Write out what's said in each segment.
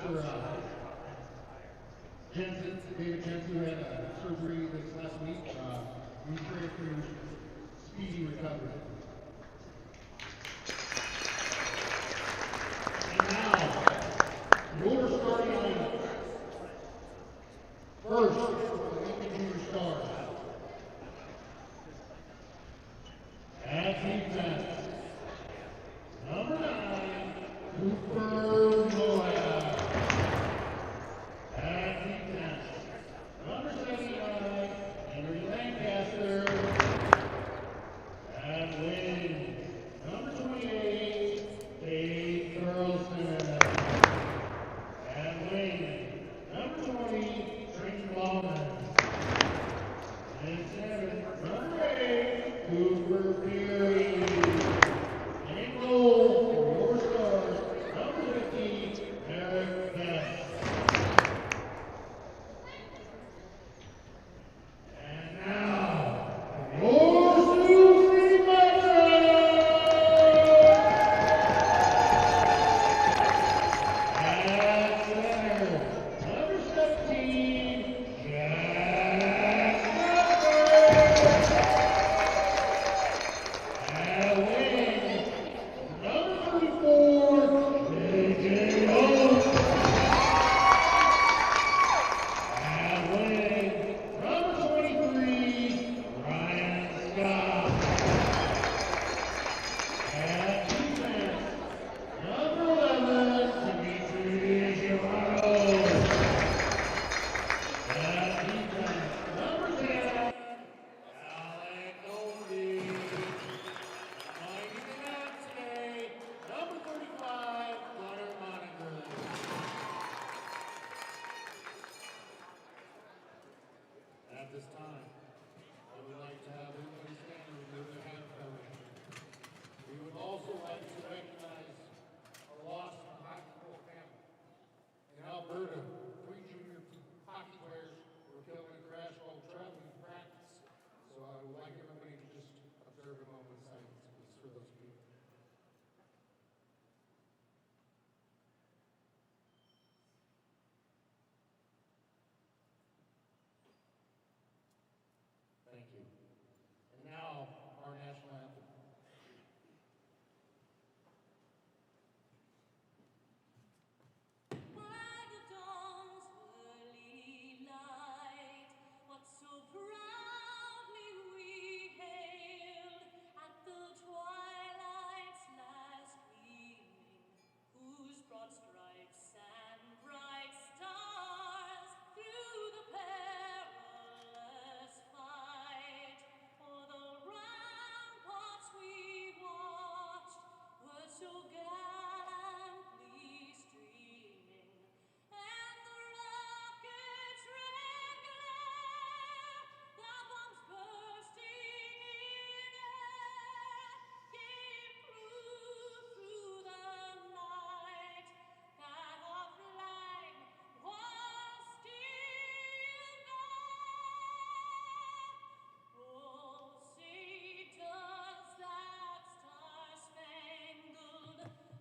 Pastor Jensen, David Jensen, who had surgery this last week. We pray for your speedy recovery. And now, your starting lineup. First, Lincoln Junior Stars. At defense, number 9, Cooper Moab. At defense, number 79, Henry Lancaster. At wing, number 28, Dave Carlson. At wing, number 20, Trent Ballman. And center, number 8, Cooper Peary. And goal for your Stars, number 50, Eric Best. And now, your Sioux City Madras! At center, number 17, Jack Snyder. At wing, number 34, J.J. Oates. At wing, number 23, Ryan Scott. At defense, number 11, Dimitri Giovanni. At defense, number 10, Alec Goldie. Finding the net today, number 35, Gunnar Moniker. At this time, I would like to have everybody stand and remove their hand covering. We would also like to recognize our lost hockey family. In Alberta, 3 junior hockey players were killed in a crash while traveling to practice. So I would like everybody to just observe a moment of silence for those people. Thank you. And now, our national anthem. By the dawn's early light, what so proudly we hailed at the twilight's last gleaming, whose broad stripes and bright stars through the perilous fight o'er the ramparts we watched were so gallantly streaming, and the rocket's red glare, the bombs bursting in air, gave proof through the night that our flag was still there. Oh, say does that star-spangled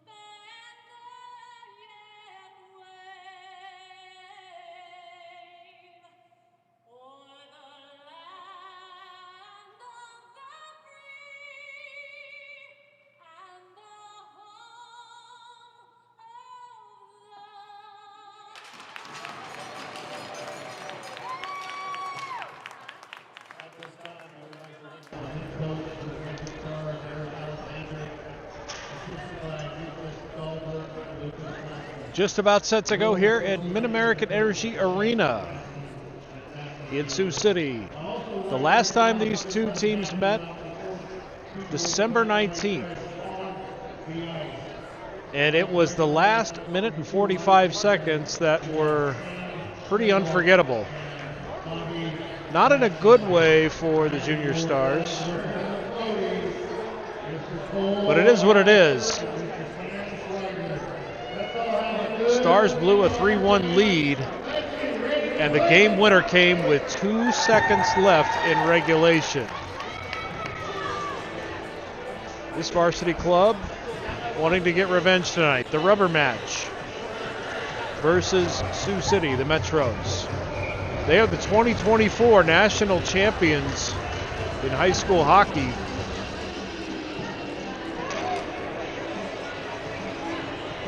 banner yet wave o'er the land of the free and the home At this time, I would like to recognize head coach for the Lincoln Stars, Eric Alexander, assisted by Nicholas Dahlberg and Lucas Lassiter. Just about set to go here at Mid-American Energy Arena in Sioux City. The last time these two teams met, December 19th. And it was the last minute and 45 seconds that were pretty unforgettable. Not in a good way for the Junior Stars, but it is what it is. Stars blew a 3-1 lead, and the game winner came with 2 seconds left in regulation. This varsity club wanting to get revenge tonight. The rubber match. versus Sioux City, the Metros. They are the 2024 national champions in high school hockey.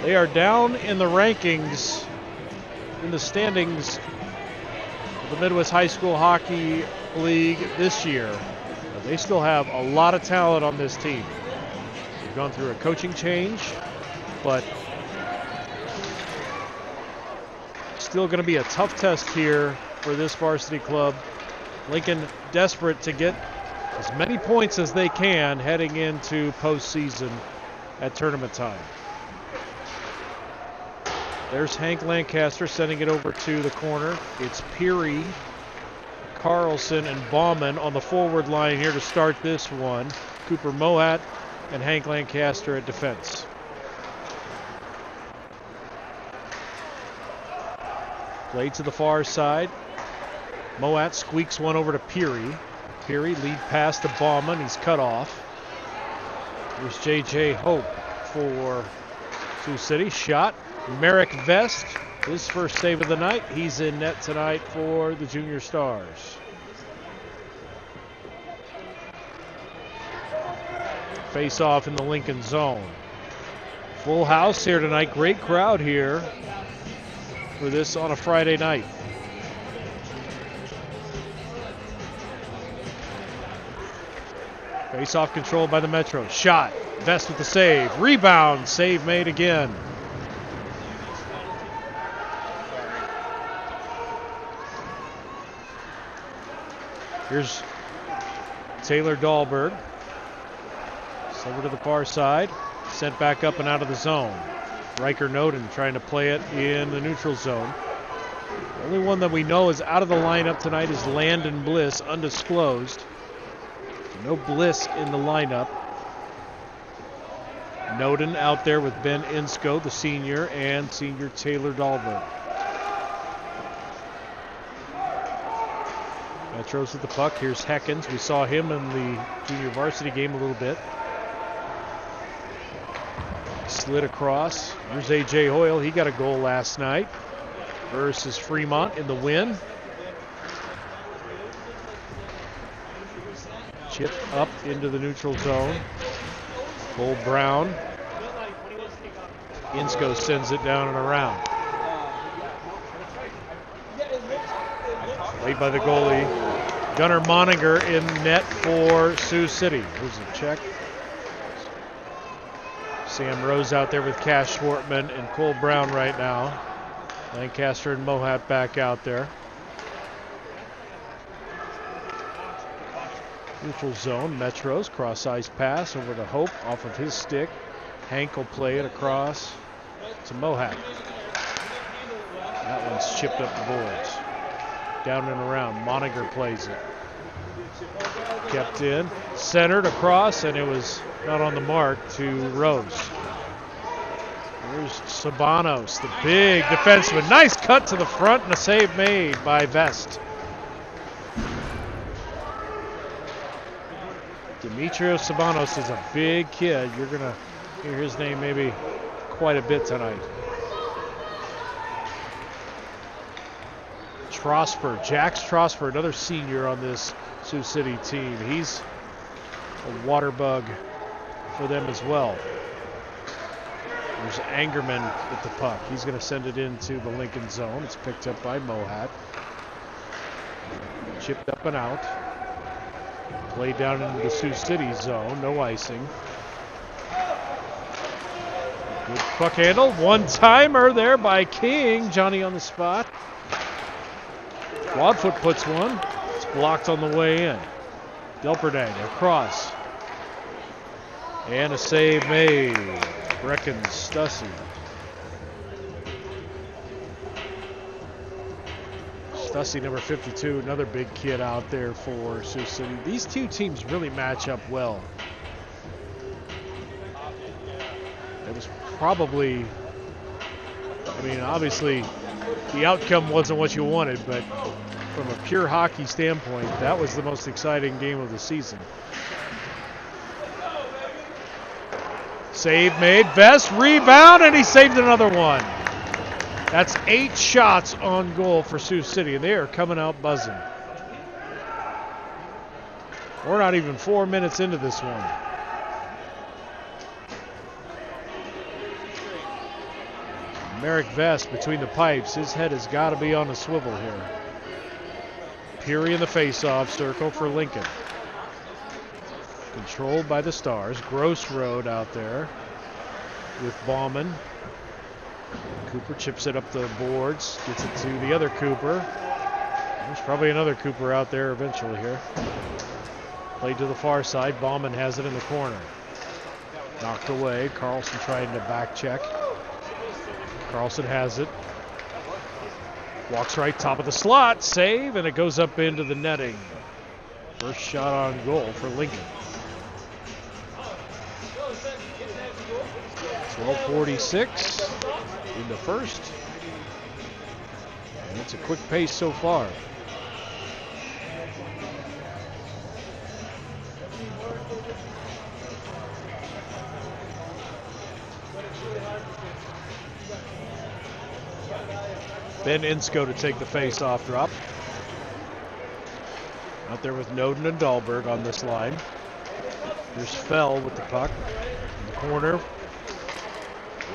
They are down in the rankings, in the standings of the Midwest High School Hockey League this year. But they still have a lot of talent on this team. They've gone through a coaching change, but still going to be a tough test here for this varsity club. Lincoln desperate to get as many points as they can heading into postseason at tournament time. There's Hank Lancaster sending it over to the corner. It's Peary, Carlson, and Bauman on the forward line here to start this one. Cooper Mohat and Hank Lancaster at defense. Play to the far side. Moat squeaks one over to Peary. Peary lead pass to Bauman. He's cut off. Here's J.J. Hope for Sioux City. Shot. Merrick Vest, his first save of the night. He's in net tonight for the Junior Stars. Face off in the Lincoln zone. Full house here tonight. Great crowd here for this on a Friday night. Face off controlled by the Metro. Shot. Vest with the save. Rebound. Save made again. Here's Taylor Dahlberg. Over to the far side. Sent back up and out of the zone. Riker Noden trying to play it in the neutral zone. The only one that we know is out of the lineup tonight is Landon Bliss, undisclosed. So no Bliss in the lineup. Noden out there with Ben Insko, the senior, and senior Taylor Dahlberg. Metros with the puck. Here's Heckens. We saw him in the junior varsity game a little bit. Slid across. Here's A.J. Hoyle. He got a goal last night versus Fremont in the win. Chip up into the neutral zone. Cole Brown. Insko sends it down and around. Played by the goalie. Gunnar Moninger in net for Sioux City. Here's a check. Sam Rose out there with Cash Schwartman and Cole Brown right now. Lancaster and Mohat back out there. Neutral zone, Metros, cross-ice pass over to Hope off of his stick. Hank will play it across to Mohat. That one's chipped up the boards. Down and around, Moninger plays it. Kept in, centered across, and it was not on the mark to Rose. Here's Sabanos, the big defenseman. Nice cut to the front and a save made by Vest. Demetrios Sabanos is a big kid. You're going to hear his name maybe quite a bit tonight. Trosper, Jax Trosper, another senior on this Sioux City team. He's a water bug for them as well. There's Angerman with the puck. He's going to send it into the Lincoln zone. It's picked up by Mohat. Chipped up and out. Played down into the Sioux City zone. No icing. Good puck handle. One-timer there by King. Johnny on the spot. Wadfoot puts one. It's blocked on the way in. Delperdang across. And a save made. Brecken Stussy. Stussy, number 52, another big kid out there for Sioux City. These two teams really match up well. It was probably, I mean, obviously the outcome wasn't what you wanted, but from a pure hockey standpoint, that was the most exciting game of the season. Save made, Vest, rebound, and he saved another one. That's 8 shots on goal for Sioux City, and they are coming out buzzing. We're not even 4 minutes into this one. Merrick Vest between the pipes. His head has got to be on a swivel here. Peary in the face-off circle for Lincoln. Controlled by the Stars. Gross Road out there with Bauman. Cooper chips it up the boards. Gets it to the other Cooper. There's probably another Cooper out there eventually here. Played to the far side. Bauman has it in the corner. Knocked away. Carlson trying to back check. Carlson has it. Walks right, top of the slot. Save, and it goes up into the netting. First shot on goal for Lincoln. 12:46 in the first. And it's a quick pace so far. Ben Insko to take the face-off drop. Out there with Noden and Dahlberg on this line. There's Fell with the puck. In the corner.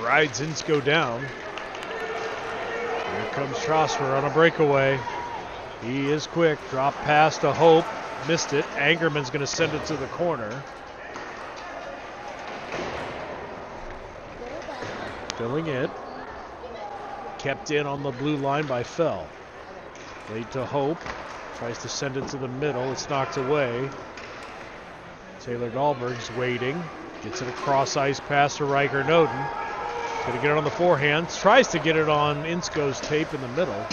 Rides Insko down. Here comes Trosper on a breakaway. He is quick. Drop pass to Hope. Missed it. Angerman's going to send it to the corner. Filling it. Kept in on the blue line by Fell. Played to Hope. Tries to send it to the middle. It's knocked away. Taylor Dahlberg's waiting. Gets it across ice pass to Riker Noden. Going to get it on the forehand. Tries to get it on Insko's tape in the middle.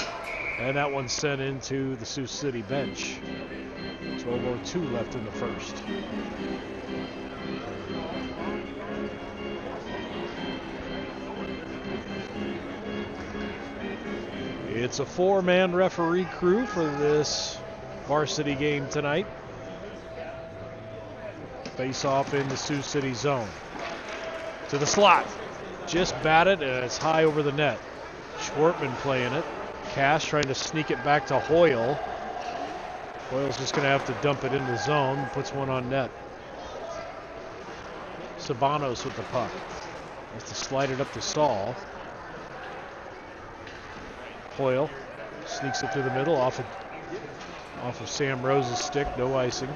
And that one's sent into the Sioux City bench. 12:02 left in the first. It's a 4-man referee crew for this varsity game tonight. Face off in the Sioux City zone. To the slot. Just batted, and it's high over the net. Schwartman playing it. Cash trying to sneak it back to Hoyle. Hoyle's just going to have to dump it in the zone. Puts one on net. Sabanos with the puck. Has to slide it up to Saul. Hoyle sneaks it through the middle off of Sam Rose's stick. No icing.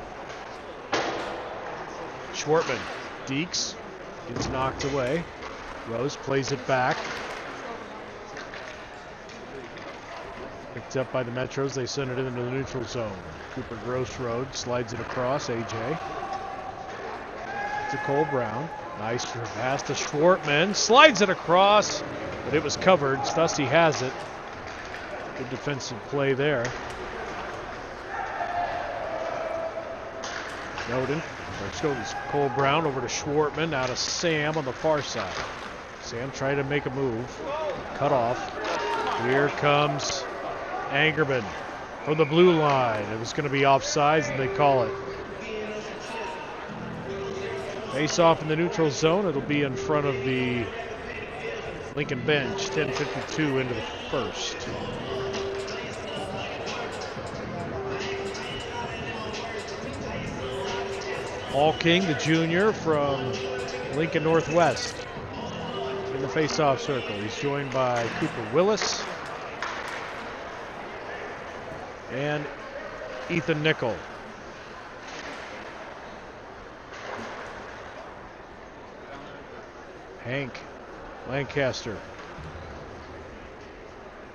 Schwartman. Deeks gets knocked away. Rose plays it back. Picked up by the Metros. They send it into the neutral zone. Cooper Gross Road slides it across. AJ. To Cole Brown. Nice pass to Schwartman. Slides it across, but it was covered. Stussy has it. Good defensive play there. Noden. Let's go to Cole Brown over to Schwartman. Now to Sam on the far side. Sam trying to make a move. Cut off. Here comes Angerman from the blue line. It was going to be offsides, and they call it. Face off in the neutral zone. It'll be in front of the Lincoln bench. 10:52 into the first. Paul King, the junior from Lincoln Northwest, in the face-off circle. He's joined by Cooper Willis and Ethan Nickel. Hank Lancaster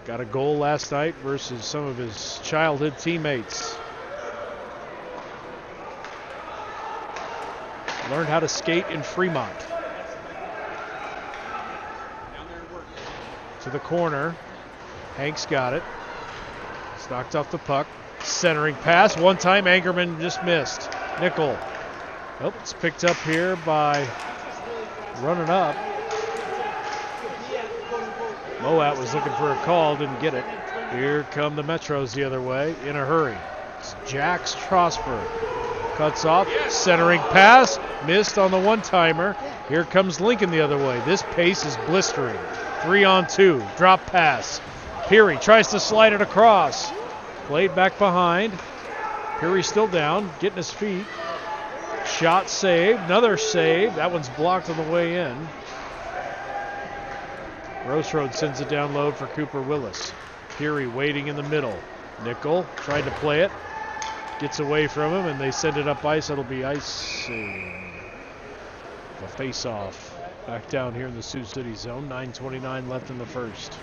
got a goal last night versus some of his childhood teammates. Learned how to skate in Fremont. To the corner. Hank's got it. It's knocked off the puck. Centering pass. One time Angerman just missed. Nickel. Oh, it's picked up here by running up. Moat was looking for a call. Didn't get it. Here come the Metros the other way in a hurry. It's Jax Trosper. Cuts off, centering pass, missed on the one-timer. Here comes Lincoln the other way. This pace is blistering. 3-on-2. Drop pass. Peary tries to slide it across. Played back behind. Peary still down, getting his feet. Shot saved. Another save. That one's blocked on the way in. Road sends it down low for Cooper Willis. Peary waiting in the middle. Nickel tried to play it. Gets away from him, and they send it up ice. It'll be icing. A face-off. Back down here in the Sioux City zone. 9:29 left in the first.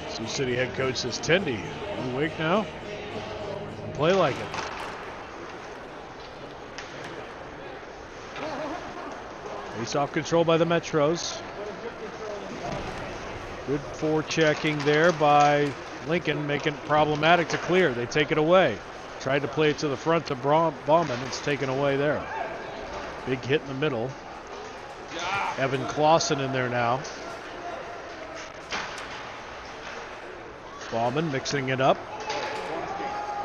Sioux City head coach says, Tendy, you awake now? Play like it. Face-off control by the Metros. Good forechecking there by Lincoln, making it problematic to clear. They take it away. Tried to play it to the front to Bauman. It's taken away there. Big hit in the middle. Evan Clausen in there now. Bauman mixing it up.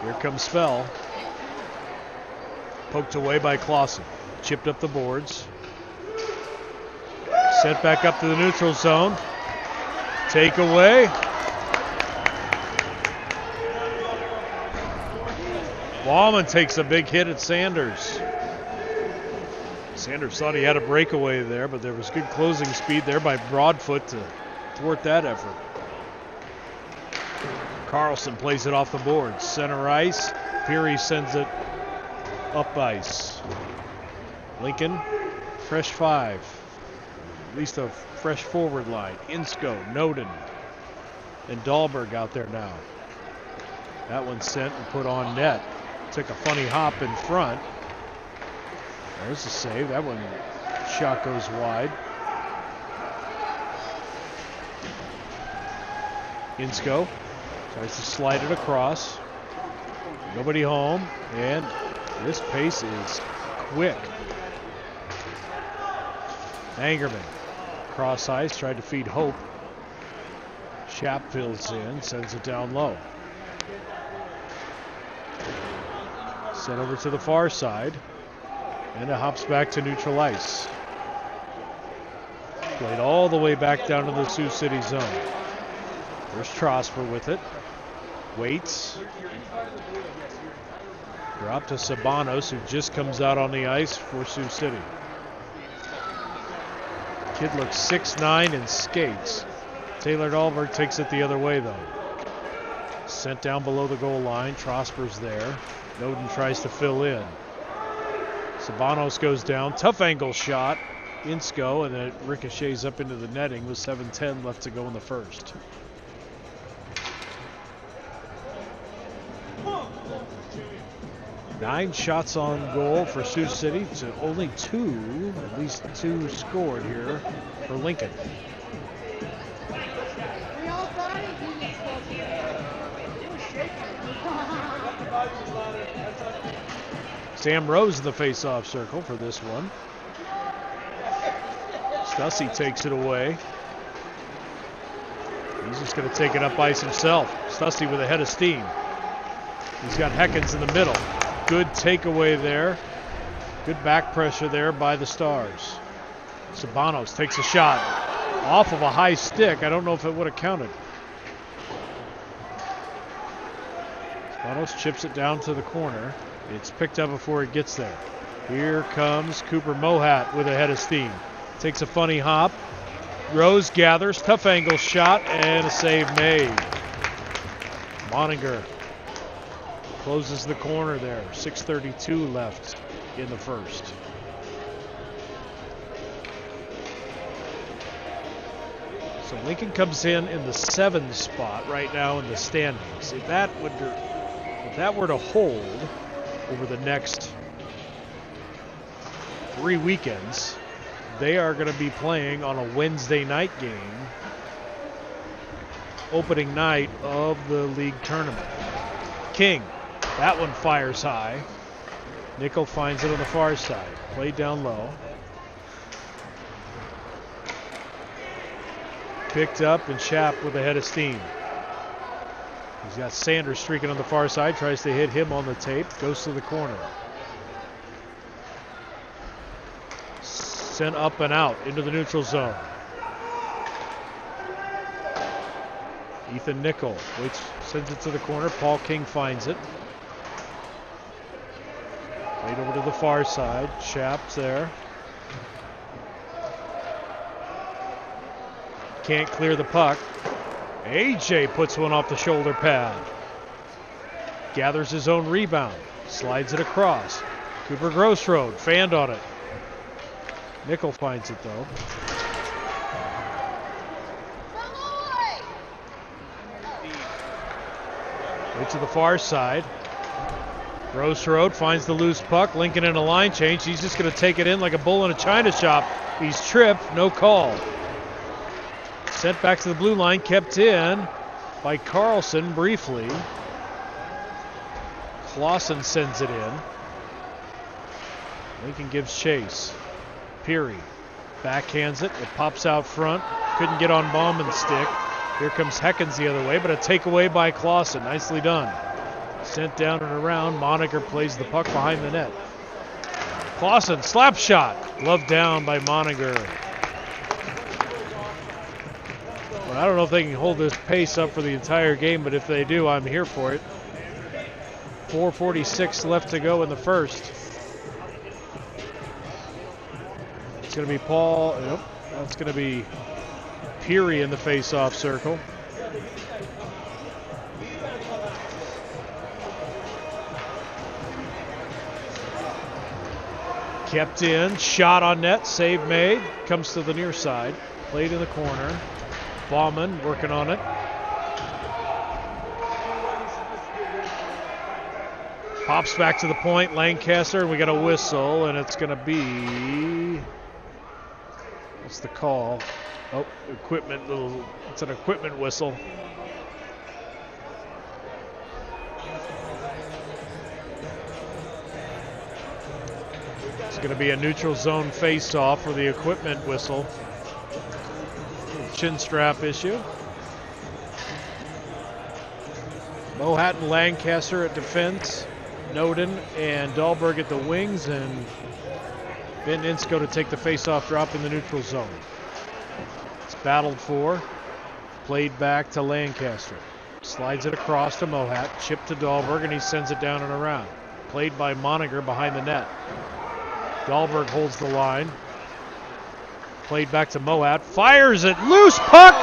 Here comes Fell. Poked away by Clausen. Chipped up the boards. Sent back up to the neutral zone. Take away. Bauman takes a big hit at Sanders. Sanders thought he had a breakaway there, but there was good closing speed there by Broadfoot to thwart that effort. Carlson plays it off the boards. Center ice. Peary sends it up ice. Lincoln, fresh five. At least a fresh forward line. Insko, Noden, and Dahlberg out there now. That one sent and put on net. Took a funny hop in front. There's the save. That one shot goes wide. Insko tries to slide it across. Nobody home, and this pace is quick. Angerman, cross ice, tried to feed Hope. Schaap fills in, sends it down low. Sent over to the far side, and it hops back to neutral ice. Played all the way back down to the Sioux City zone. There's Trosper with it. Waits. Drop to Sabanos, who just comes out on the ice for Sioux City. Kid looks 6'9" and skates. Taylor Dahlberg takes it the other way, though. Sent down below the goal line. Trosper's there. Noden tries to fill in. Sabanos goes down. Tough angle shot. Insko, and then it ricochets up into the netting with 7:10 left to go in the first. Nine shots on goal for Sioux City to only two, at least two scored here for Lincoln. Sam Rose in the face-off circle for this one. Stussy takes it away. He's just going to take it up ice himself. Stussy with a head of steam. He's got Heckens in the middle. Good takeaway there. Good back pressure there by the Stars. Sabanos takes a shot off of a high stick. I don't know if it would have counted. Sabanos chips it down to the corner. It's picked up before it gets there. Here comes Cooper Mohat with a head of steam. Takes a funny hop. Rose gathers. Tough angle shot and a save made. Moninger closes the corner there. 6:32 left in the first. So Lincoln comes in the 7 spot right now in the standings. If that were to hold over the next 3 weekends, they are going to be playing on a Wednesday night game, opening night of the league tournament. King, that one fires high. Nickel finds it on the far side. Played down low. picked up, and Schaap with a head of steam. He's got Sanders streaking on the far side, tries to hit him on the tape, goes to the corner. Sent up and out into the neutral zone. Ethan Nickel waits, sends it to the corner. Paul King finds it. Played over to the far side. Schaap's there. Can't clear the puck. AJ puts one off the shoulder pad. Gathers his own rebound. Slides it across. Cooper Grossroad fanned on it. Nickel finds it though. Right to the far side. Grossroad finds the loose puck. Lincoln in a line change. He's just going to take it in like a bull in a china shop. He's tripped. No call. Sent back to the blue line. Kept in by Carlson briefly. Clausen sends it in. Lincoln gives chase. Peary backhands it. It pops out front. Couldn't get on Bauman's stick. Here comes Heckens the other way, but a takeaway by Clausen. Nicely done. Sent down and around. Moniker plays the puck behind the net. Clausen, slap shot. Glove down by Moniker. Well, I don't know if they can hold this pace up for the entire game, but if they do, I'm here for it. 4:46 left to go in the first. It's going to be Paul. Yep, that's going to be Peary in the face-off circle. Kept in, shot on net, save made. Comes to the near side, played in the corner. Bauman working on it. Pops back to the point, Lancaster, and we got a whistle, and it's going to be, what's the call? Oh, equipment, it's an equipment whistle. It's going to be a neutral zone face-off for the equipment whistle. Chin strap issue. Mohat and Lancaster at defense. Noden and Dahlberg at the wings, and Ben Insko to take the face-off drop in the neutral zone. It's battled for. Played back to Lancaster. Slides it across to Mohat. Chip to Dahlberg, and he sends it down and around. Played by Moniger behind the net. Dahlberg holds the line. Played back to Mohat. Fires it. Loose puck!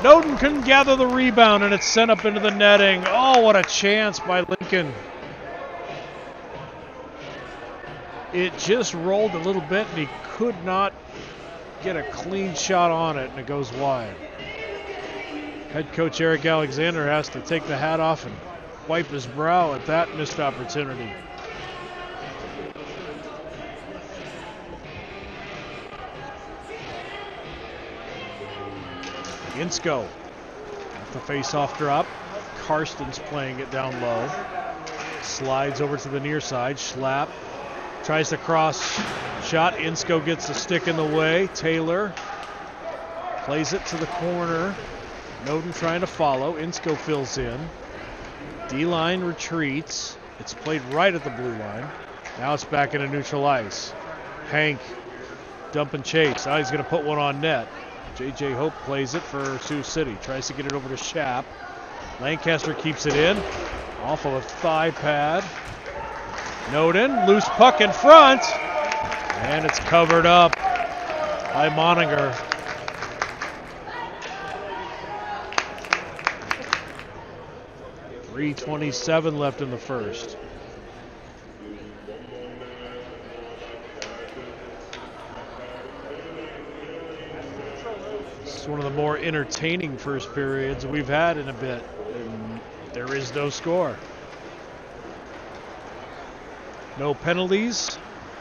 Noden couldn't gather the rebound, and it's sent up into the netting. Oh, what a chance by Lincoln. It just rolled a little bit, and he could not get a clean shot on it, and it goes wide. Head coach Eric Alexander has to take the hat off and wipe his brow at that missed opportunity. Insko at the face-off drop. Karsten's playing it down low. Slides over to the near side. Schlapp tries to cross shot. Insko gets the stick in the way. Taylor plays it to the corner. Noden trying to follow. Insko fills in. D-line retreats. It's played right at the blue line. Now it's back into neutral ice. Hank dump and chase. Now he's going to put one on net. J.J. Hope plays it for Sioux City. Tries to get it over to Schaap. Lancaster keeps it in. Off of a thigh pad. Noden, loose puck in front. And it's covered up by Moninger. .327 left in the first. It's one of the more entertaining first periods we've had in a bit. And there is no score. No penalties,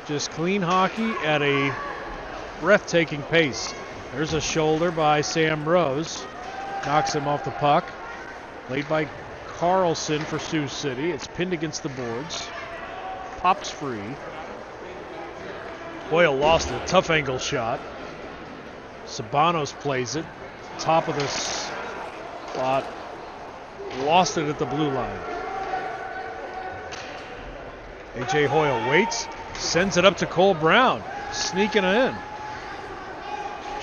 just clean hockey at a breathtaking pace. There's a shoulder by Sam Rose. Knocks him off the puck. Played by Carlson for Sioux City. It's pinned against the boards. Pops free. Hoyle lost a tough angle shot. Sabanos plays it. Top of the spot. Lost it at the blue line. A.J. Hoyle waits. Sends it up to Cole Brown. Sneaking it in.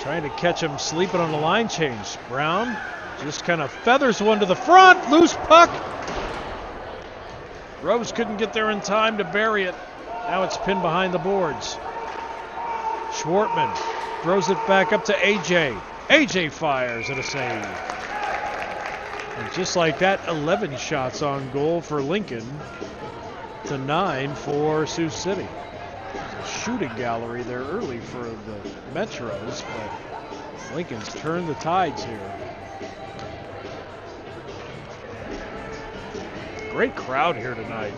Trying to catch him sleeping on the line change. Brown just kind of feathers one to the front. Loose puck. Rose couldn't get there in time to bury it. Now it's pinned behind the boards. Schwartman throws it back up to AJ. AJ fires at a save. And just like that, 11 shots on goal for Lincoln to 9 for Sioux City. There's a shooting gallery there early for the Metros, but Lincoln's turned the tides here. Great crowd here tonight.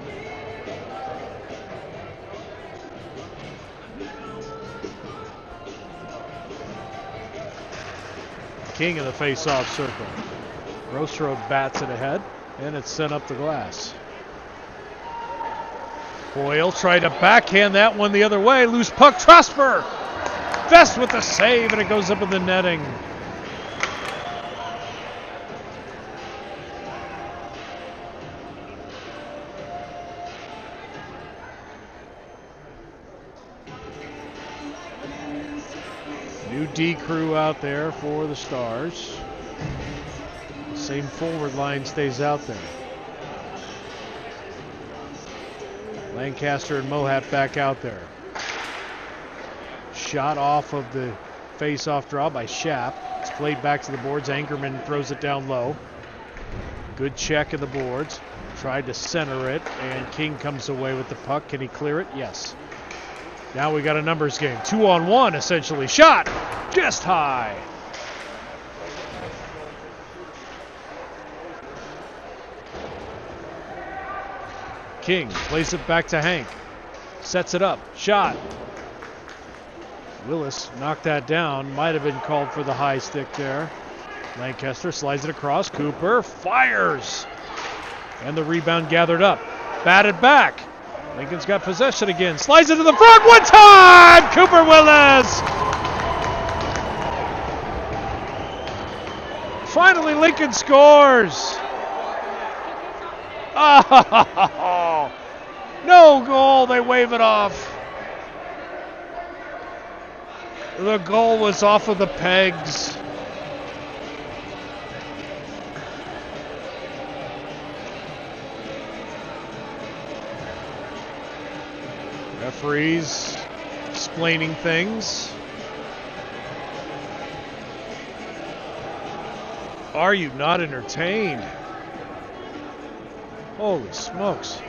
King in the face-off circle. Grosstrode bats it ahead, and it's sent up the glass. Hoyle tried to backhand that one the other way. Loose puck, Trosper! Vest with the save, and it goes up in the netting. New D crew out there for the Stars. The same forward line stays out there. Lancaster and Mohat back out there. Shot off of the face-off draw by Schaap. It's played back to the boards. Angerman throws it down low. Good check of the boards. Tried to center it, and King comes away with the puck. Can he clear it? Yes. Now we got a numbers game. 2-on-1 essentially. Shot just high. King plays it back to Hank. Sets it up. Shot. Willis knocked that down. Might have been called for the high stick there. Lancaster slides it across. Cooper fires. And the rebound gathered up. Batted back. Lincoln's got possession again. Slides it to the front one time! Cooper Willis! Finally, Lincoln scores! Oh! No goal, they wave it off. The goal was off of the pegs. Referees explaining things. Are you not entertained? Holy smokes.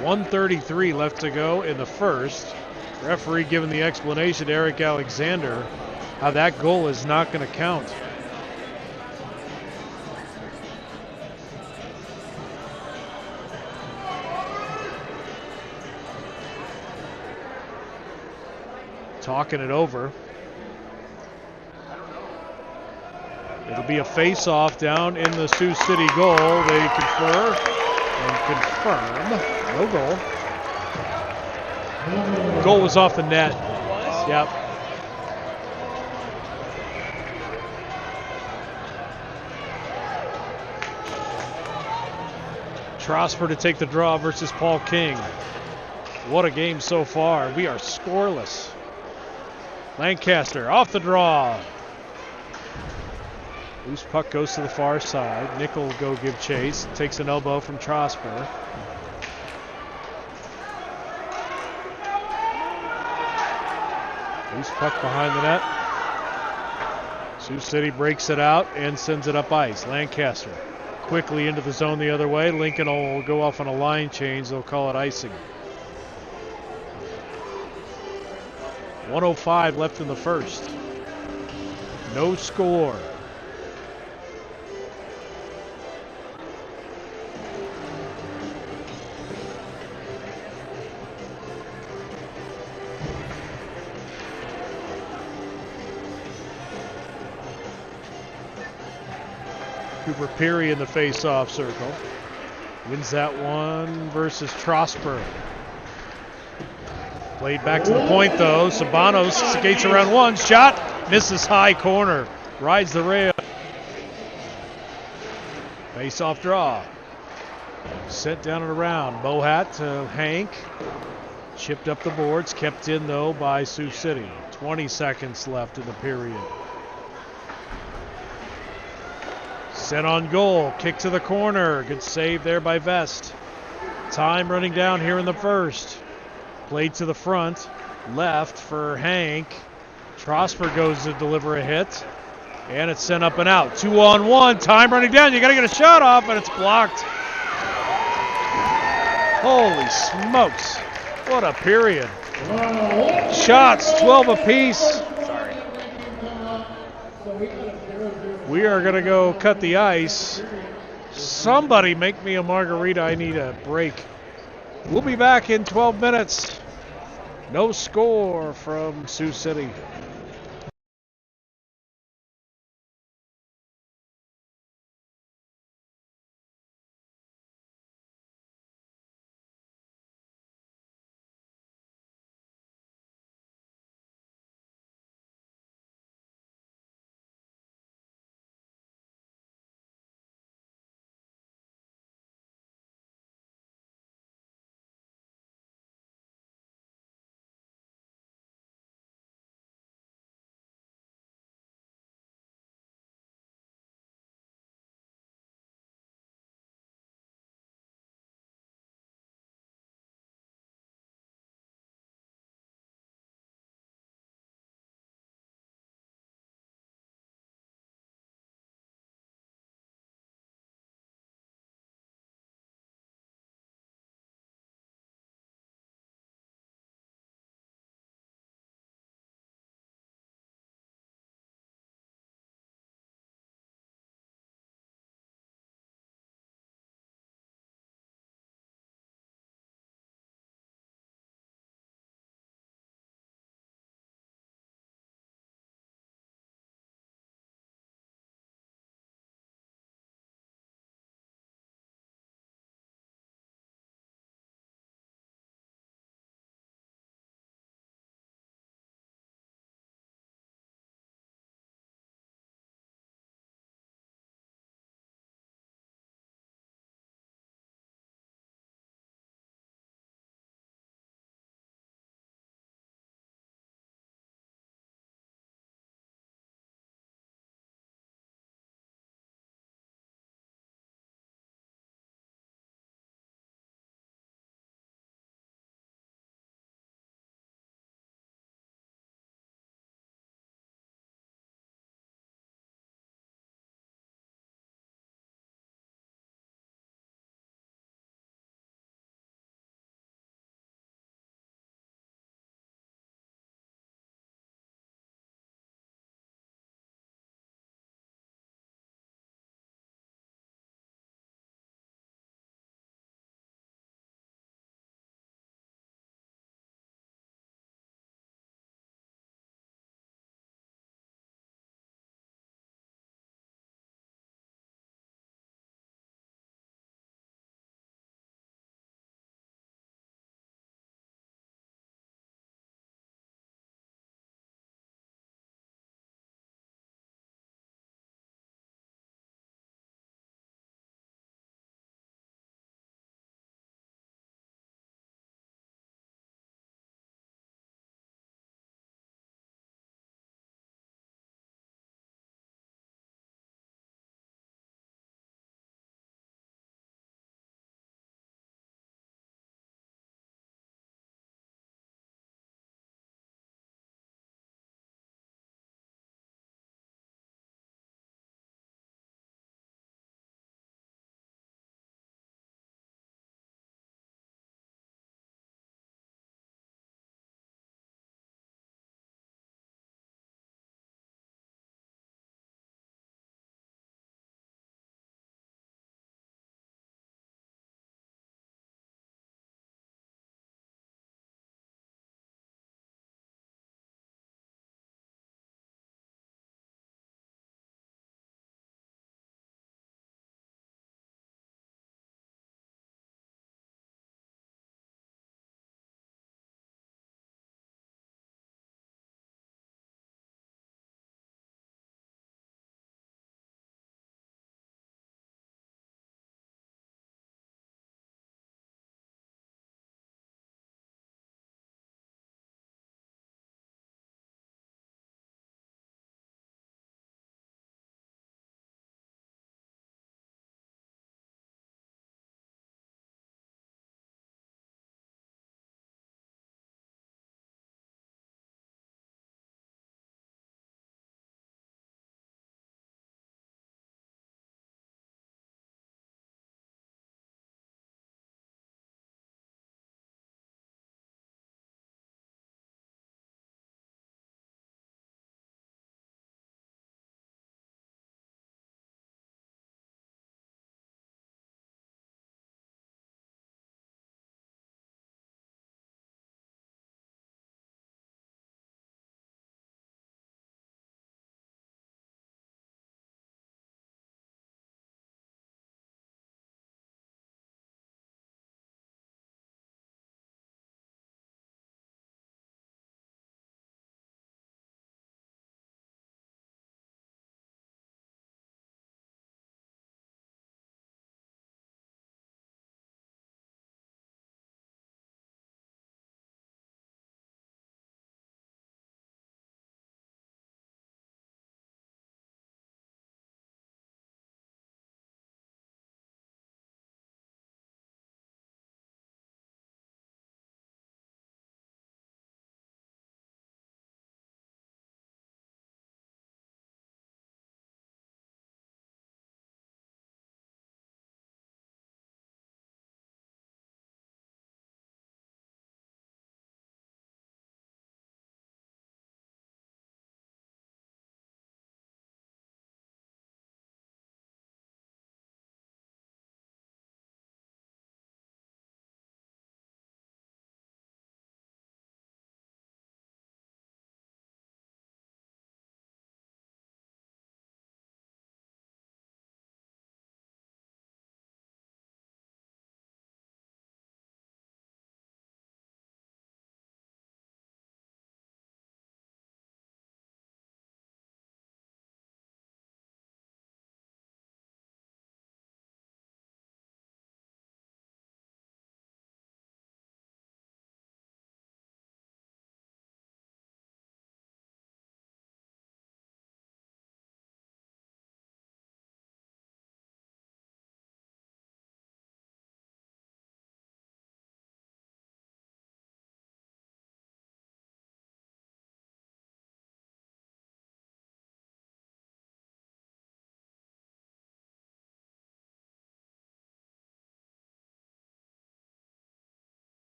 1:33 left to go in the first. Referee giving the explanation to Eric Alexander how that goal is not going to count. Talking it over. It'll be a face-off down in the Sioux City goal. They confer and confirm. No goal. Goal was off the net. Yep. Trosper to take the draw versus Paul King. What a game so far. We are scoreless. Lancaster off the draw. Loose puck goes to the far side. Nickel will go give chase. Takes an elbow from Trosper. Loose puck behind the net. Sioux City breaks it out and sends it up ice. Lancaster quickly into the zone the other way. Lincoln will go off on a line change. They'll call it icing. 1:05 left in the first. No score. Cooper Peary in the face-off circle. Wins that one versus Trosper. Played back to the point though. Sabanos skates around one. Shot Misses high corner. Rides the rail. Face-off draw. Sent down and around. Bohat to Hank. Chipped up the boards. Kept in, though, by Sioux City. 20 seconds left in the period. Sent on goal. Kick to the corner. Good save there by Vest. Time running down here in the first. Played to the front. Left for Hank. Trosper goes to deliver a hit. And it's sent up and out. 2-on-1. Time running down. You got to get a shot off, and it's blocked. Holy smokes. What a period. Shots, 12 apiece. Sorry. We are going to go cut the ice. Somebody make me a margarita. I need a break. We'll be back in 12 minutes. No score from Sioux City.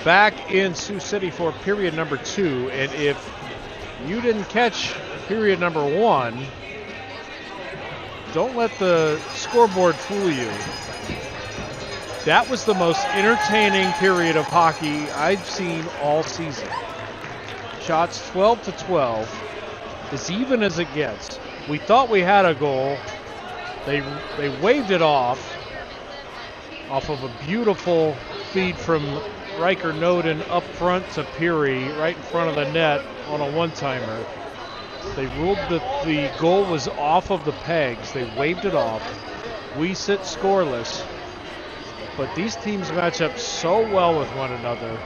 back in Sioux City for period number 2, and if you didn't catch period number 1, don't let the scoreboard fool you. That was the most entertaining period of hockey I've seen all season. Shots 12-12, as even as it gets. We thought we had a goal. They waved it off of a beautiful feed from Riker Noden up front to Peary, right in front of the net on a one-timer. They ruled that the goal was off of the pegs. They waved it off. We sit scoreless. But these teams match up so well with one another.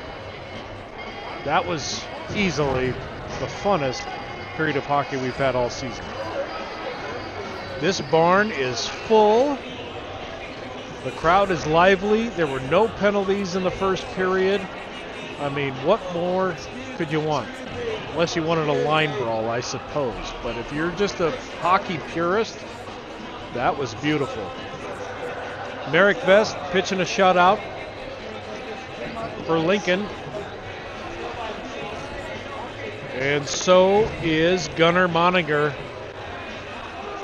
That was easily the funnest period of hockey we've had all season. This barn is full. The crowd is lively. There were no penalties in the first period. I mean, what more could you want? Unless you wanted a line brawl, I suppose. But if you're just a hockey purist, that was beautiful. Merrick Vest pitching a shutout for Lincoln. And so is Gunnar Moninger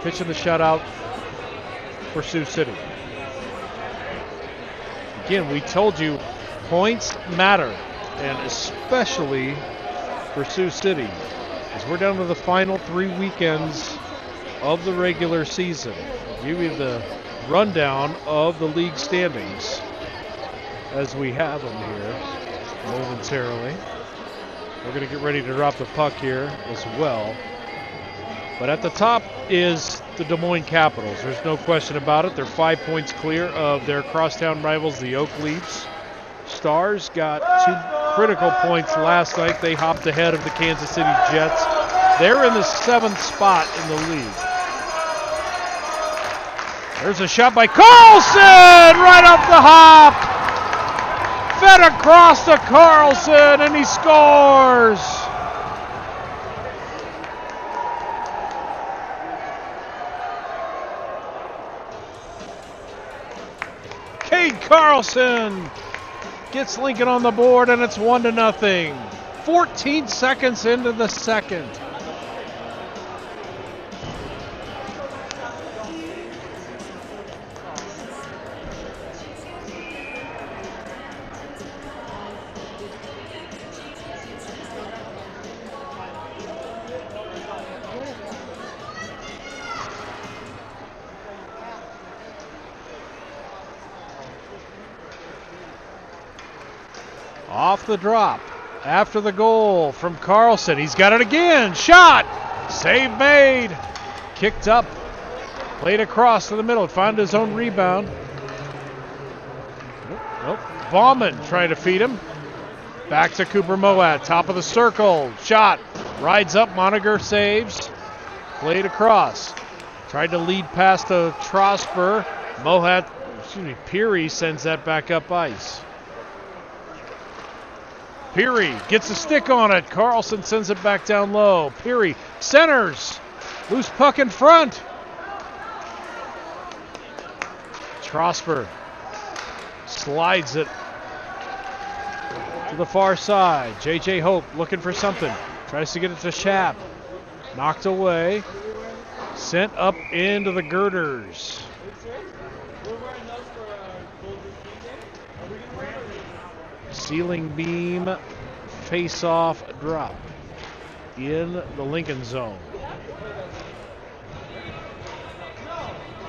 pitching the shutout for Sioux City. Again, we told you points matter, and especially for Sioux City, as we're down to the final 3 weekends of the regular season. I'll give you the rundown of the league standings as we have them here momentarily. We're going to get ready to drop the puck here as well. But at the top is the Des Moines Capitals. There's no question about it. They're 5 points clear of their crosstown rivals, the Oak Leafs. Stars got 2 critical points last night. They hopped ahead of the Kansas City Jets. They're in the 7th spot in the league. There's a shot by Carlson right off the hop. Fed across to Carlson, and he scores. Cade Carlson gets Lincoln on the board, and it's 1-0. 14 seconds into the second. Off the drop, after the goal from Carlson. He's got it again. Shot. Save made. Kicked up. Played across to the middle. Found his own rebound. Nope. Bauman trying to feed him. Back to Cooper Moat. Top of the circle. Shot. Rides up. Moninger saves. Played across. Tried to lead past to Trosper. Peary sends that back up ice. Peary gets a stick on it. Carlson sends it back down low. Peary centers. Loose puck in front. Trosper slides it to the far side. J.J. Hope looking for something. Tries to get it to Schaap. Knocked away. Sent up into the girders. Ceiling beam face-off drop in the Lincoln zone.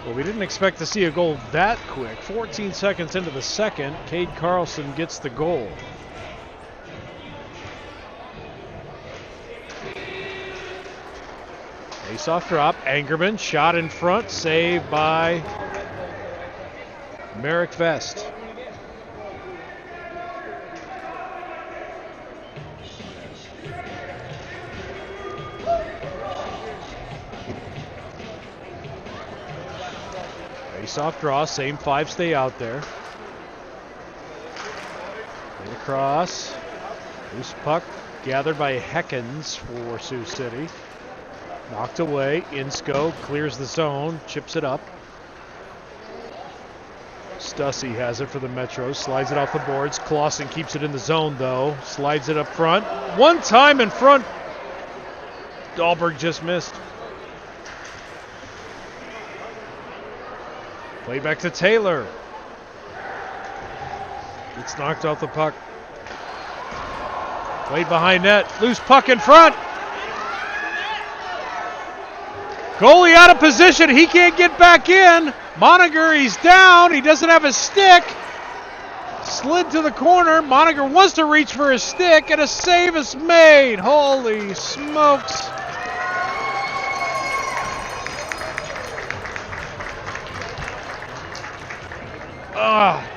Well, we didn't expect to see a goal that quick. 14 seconds into the second, Cade Carlson gets the goal. Face-off drop. Angerman shot in front, saved by Merrick Vest. Face-off draw, same 5 stay out there. Played across. Loose puck gathered by Heckens for Sioux City. Knocked away. Insko clears the zone, chips it up. Stussy has it for the Metros. Slides it off the boards. Clausen keeps it in the zone, though. Slides it up front. One time in front. Dahlberg just missed. Play back to Taylor. Gets knocked off the puck. Played behind net. Loose puck in front. Goalie out of position. He can't get back in. Moniger, he's down. He doesn't have a stick. Slid to the corner. Moniger wants to reach for his stick, and a save is made. Holy smokes.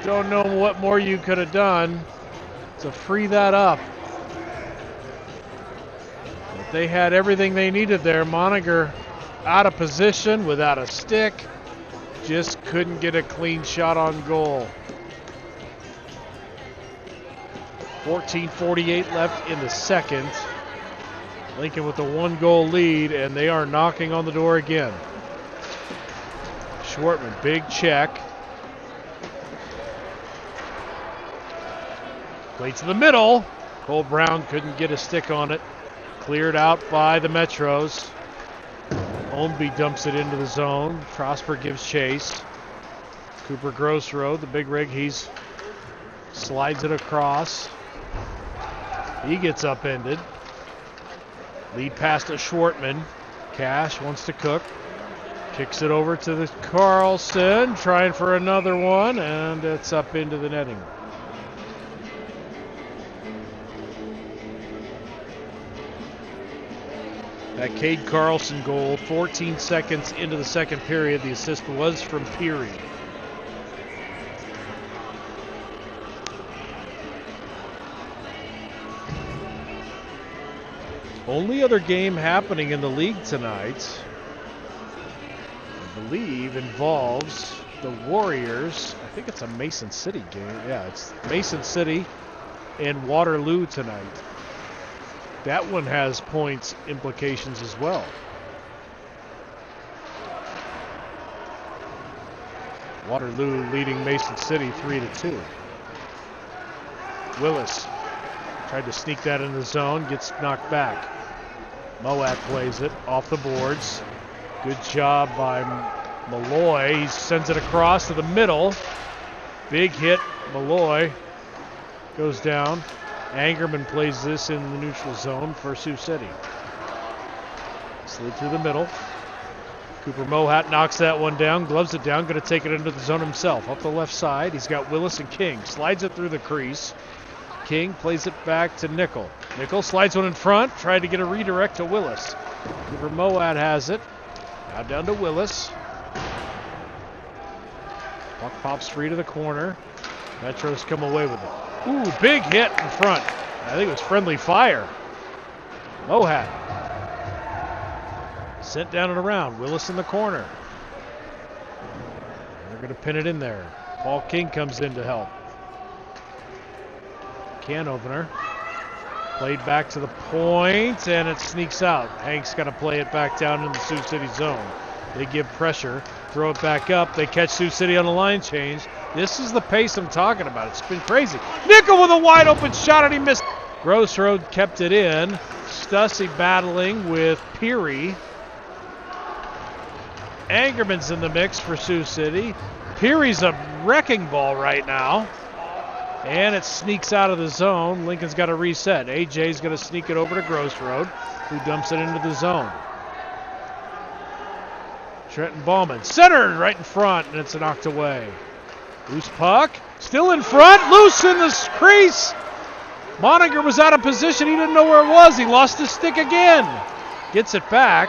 Don't know what more you could have done to free that up. But they had everything they needed there. Moniger out of position without a stick. Just couldn't get a clean shot on goal. 14:48 left in the second. Lincoln with a 1-goal lead, and they are knocking on the door again. Schwartman, big check. Play to the middle. Cole Brown couldn't get a stick on it. Cleared out by the Metros. Ownby dumps it into the zone. Prosper gives chase. Cooper Grossroad, the big rig, he's slides it across. He gets upended. Lead pass to Schwartman. Cash wants to cook. Kicks it over to the Carlson, trying for another one, and it's up into the netting. That Cade Carlson goal, 14 seconds into the second period. The assist was from Peary. Only other game happening in the league tonight, I believe, involves the Warriors. I think it's a Mason City game. Yeah, it's Mason City and Waterloo tonight. That one has points implications as well. Waterloo leading Mason City 3-2. Willis tried to sneak that in the zone, gets knocked back. Moat plays it off the boards. Good job by Malloy. He sends it across to the middle. Big hit. Malloy goes down. Angerman plays this in the neutral zone for Sioux City. Slid through the middle. Cooper Mohat knocks that one down, gloves it down, going to take it into the zone himself. Up the left side, he's got Willis and King. Slides it through the crease. King plays it back to Nickel. Nickel slides one in front, tried to get a redirect to Willis. Cooper Moat has it. Now down to Willis. Puck pops free to the corner. Metros come away with it. Ooh, big hit in front. I think it was friendly fire. Mohat. Sent down and around. Willis in the corner. They're going to pin it in there. Paul King comes in to help. Can opener. Played back to the point, and it sneaks out. Hank's got to play it back down in the Sioux City zone. They give pressure. Throw it back up. They catch Sioux City on the line change. This is the pace I'm talking about. It's been crazy. Nickel with a wide open shot, and he missed. Grossroad kept it in. Stussy battling with Peary. Angerman's in the mix for Sioux City. Peary's a wrecking ball right now. And it sneaks out of the zone. Lincoln's got to reset. AJ's going to sneak it over to Grossroad, who dumps it into the zone. Trenton Ballman centered right in front, and it's knocked away. Loose puck, still in front, loose in the crease. Moniger was out of position. He didn't know where it was. He lost his stick again. Gets it back,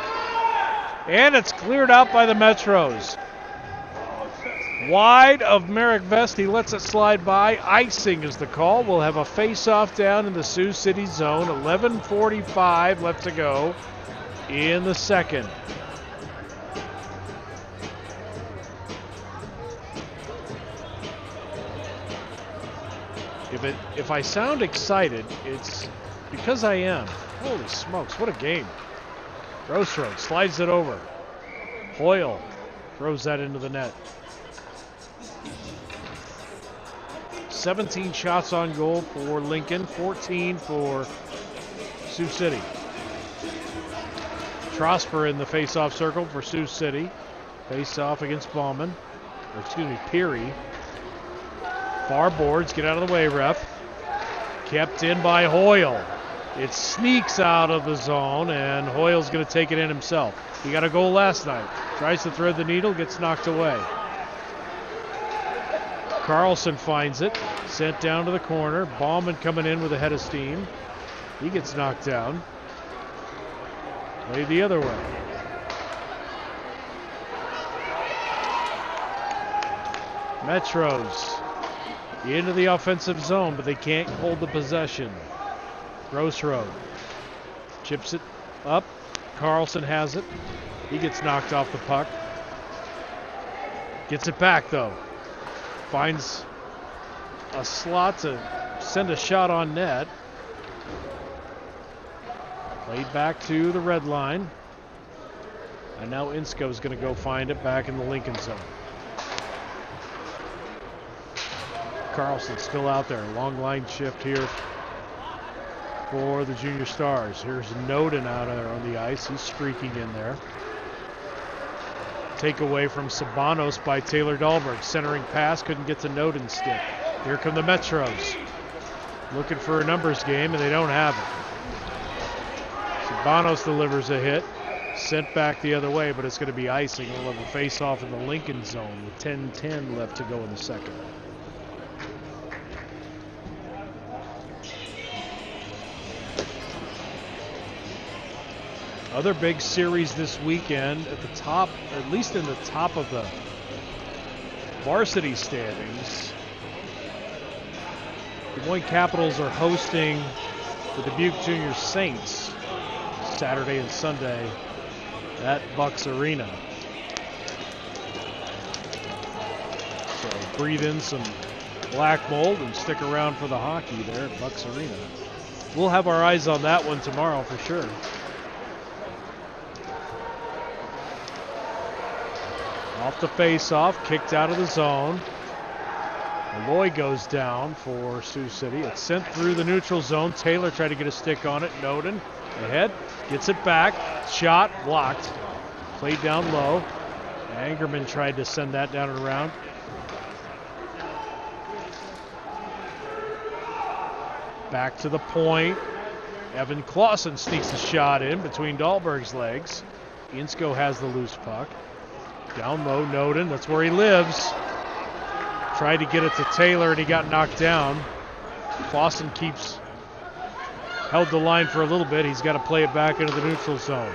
and it's cleared out by the Metros. Wide of Merrick Vest. He lets it slide by. Icing is the call. We'll have a face-off down in the Sioux City zone. 11:45 left to go in the second. If I sound excited, it's because I am. Holy smokes, what a game. Grossroad slides it over. Hoyle throws that into the net. 17 shots on goal for Lincoln, 14 for Sioux City. Trosper in the face-off circle for Sioux City. Face-off against Bauman. Or excuse me, Peary. Far boards, get out of the way, ref. Kept in by Hoyle. It sneaks out of the zone, and Hoyle's going to take it in himself. He got a goal last night. Tries to thread the needle, gets knocked away. Carlson finds it. Sent down to the corner. Bauman coming in with a head of steam. He gets knocked down. Played the other way. Metros into the offensive zone, but they can't hold the possession. Gross Road chips it up. Carlson has it. He gets knocked off the puck. Gets it back though. Finds a slot to send a shot on net. Played back to the red line. And now Insko's going to go find it back in the Lincoln zone. Carlson still out there. Long line shift here for the Junior Stars. Here's Noden out there on the ice. He's streaking in there. Takeaway from Sabanos by Taylor Dahlberg. Centering pass, couldn't get to Noden's stick. Here come the Metros. Looking for a numbers game, and they don't have it. Sabanos delivers a hit. Sent back the other way, but it's going to be icing. We'll have a face-off in the Lincoln zone with 10:10 left to go in the second. Other big series this weekend at the top, at least in the top of the varsity standings. The Des Moines Capitals are hosting the Dubuque Junior Saints Saturday and Sunday at Bucks Arena. So breathe in some black mold and stick around for the hockey there at Bucks Arena. We'll have our eyes on that one tomorrow for sure. Off the face-off, kicked out of the zone. Malloy goes down for Sioux City. It's sent through the neutral zone. Taylor tried to get a stick on it. Noden ahead, gets it back. Shot, blocked. Played down low. Angerman tried to send that down and around. Back to the point. Evan Clausen sneaks a shot in between Dahlberg's legs. Insko has the loose puck. Down low, Noden, that's where he lives. Tried to get it to Taylor and he got knocked down. Clausen held the line for a little bit. He's got to play it back into the neutral zone.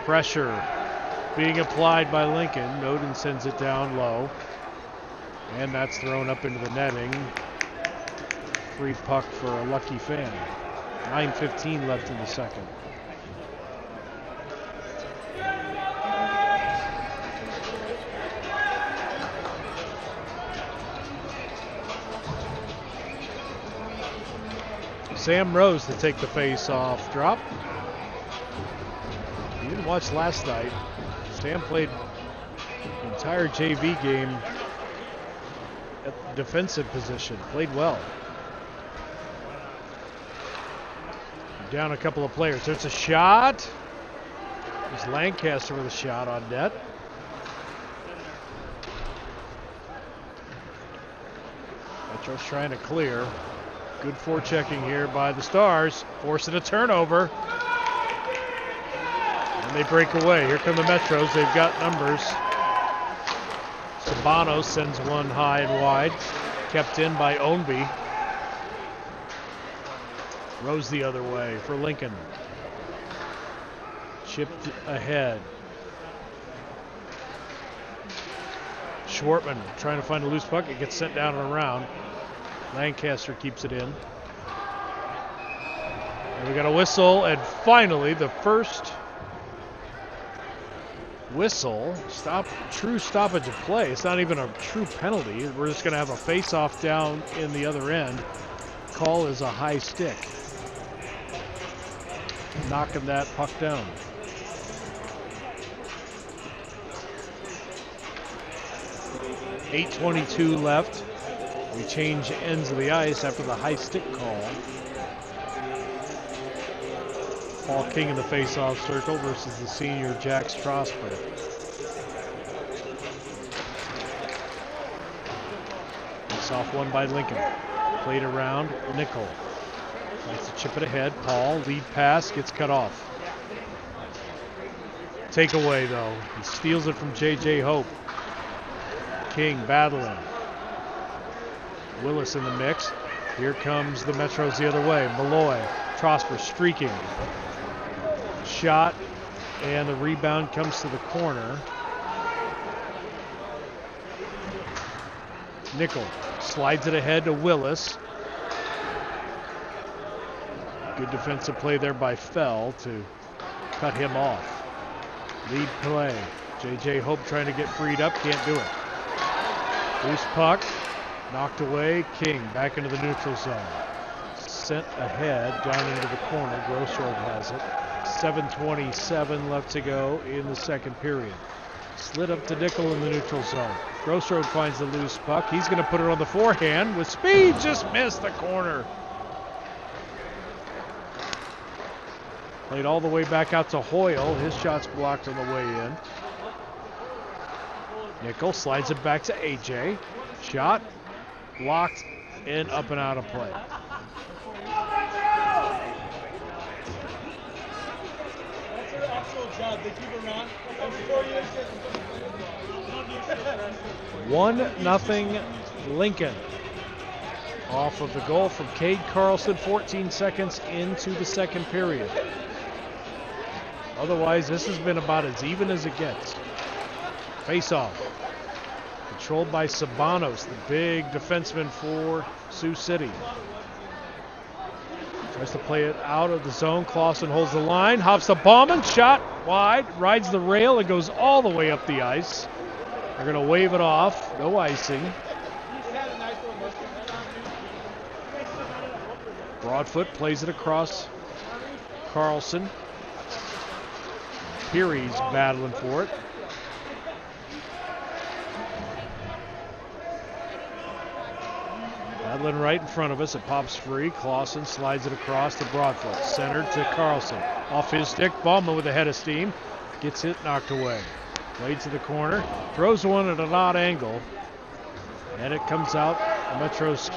Pressure being applied by Lincoln. Noden sends it down low. And that's thrown up into the netting. Free puck for a lucky fan. 9:15 left in the second. Sam Rose to take the face-off drop. You didn't watch last night. Sam played the entire JV game at defensive position. Played well. Down a couple of players. There's a shot. There's Lancaster with a shot on net. Metro's trying to clear. Good forechecking here by the Stars. Forcing a turnover. And they break away. Here come the Metros. They've got numbers. Sabanos sends one high and wide. Kept in by Ownby. Rose the other way for Lincoln. Chipped ahead. Schwartman trying to find a loose puck. It gets sent down and around. Lancaster keeps it in. And we got a whistle, and finally the first whistle. True stoppage of play. It's not even a true penalty. We're just going to have a face-off down in the other end. Call is a high stick. Knocking that puck down. .8:22 left. We change ends of the ice after the high stick call. Paul King in the face-off circle versus the senior Jack Strasburg. Face-off won by Lincoln. Played around, Nickel. Tries to chip it ahead. Paul, lead pass, gets cut off. Takeaway though. He steals it from J.J. Hope. King battling. Willis in the mix. Here comes the Metros the other way. Malloy, Trosper streaking. Shot, and the rebound comes to the corner. Nickel slides it ahead to Willis. Good defensive play there by Fell to cut him off. Lead play. J.J. Hope trying to get freed up, can't do it. Loose puck, knocked away. King back into the neutral zone. Sent ahead, down into the corner. Grossroad has it. 7:27 left to go in the second period. Slid up to Nickel in the neutral zone. Grossroad finds the loose puck. He's going to put it on the forehand with speed. Just missed the corner. Played all the way back out to Hoyle. His shot's blocked on the way in. Nickel slides it back to AJ. Shot, blocked, and up and out of play. Job. They keep around. 4 years. 1-0 Lincoln. Off of the goal from Cade Carlson, 14 seconds into the second period. Otherwise, this has been about as even as it gets. Face-off. Controlled by Sabanos, the big defenseman for Sioux City. Tries to play it out of the zone. Clausen holds the line, hops the Bauman, shot wide, rides the rail, and goes all the way up the ice. They're going to wave it off. No icing. Broadfoot plays it across Carlson. Peary's battling for it. Battling right in front of us. It pops free. Clausen slides it across to Broadfoot. Centered to Carlson. Off his stick. Ballman with a head of steam. Gets it knocked away. Played to the corner. Throws one at an odd angle. And it comes out. The Metros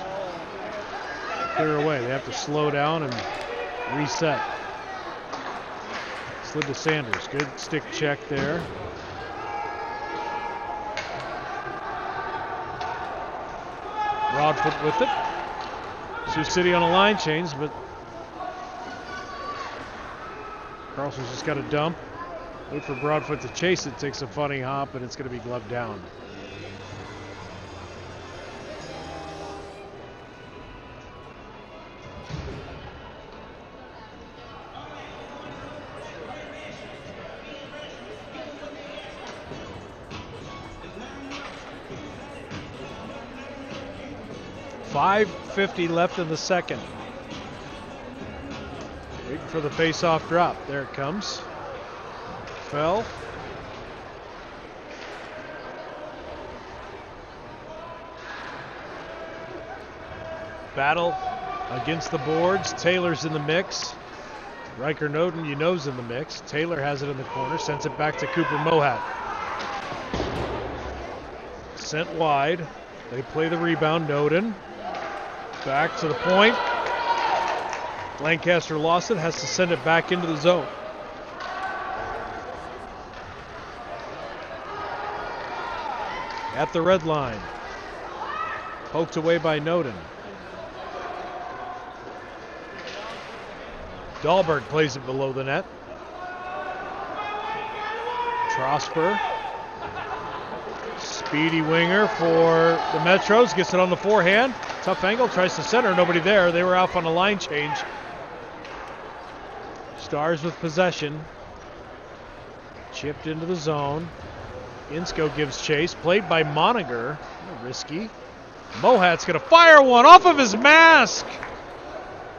clear away. They have to slow down and reset. Slid to Sanders. Good stick check there. Broadfoot with it. Sioux City on a line change, but Carlson's just got a dump. Wait for Broadfoot to chase it. Takes a funny hop, and it's going to be gloved down. .550 left in the second. Waiting for the face-off drop. There it comes. Fell. Battle against the boards. Taylor's in the mix. Riker Noden, you know's in the mix. Taylor has it in the corner. Sends it back to Cooper Mohat. Sent wide. They play the rebound. Noden. Back to the point. Lancaster lost it, has to send it back into the zone. At the red line. Poked away by Noden. Dahlberg plays it below the net. Trosper. Speedy winger for the Metros. Gets it on the forehand. Tough angle. Tries to center. Nobody there. They were off on a line change. Stars with possession. Chipped into the zone. Insko gives chase. Played by Moniger. Risky. Mohat's going to fire one off of his mask.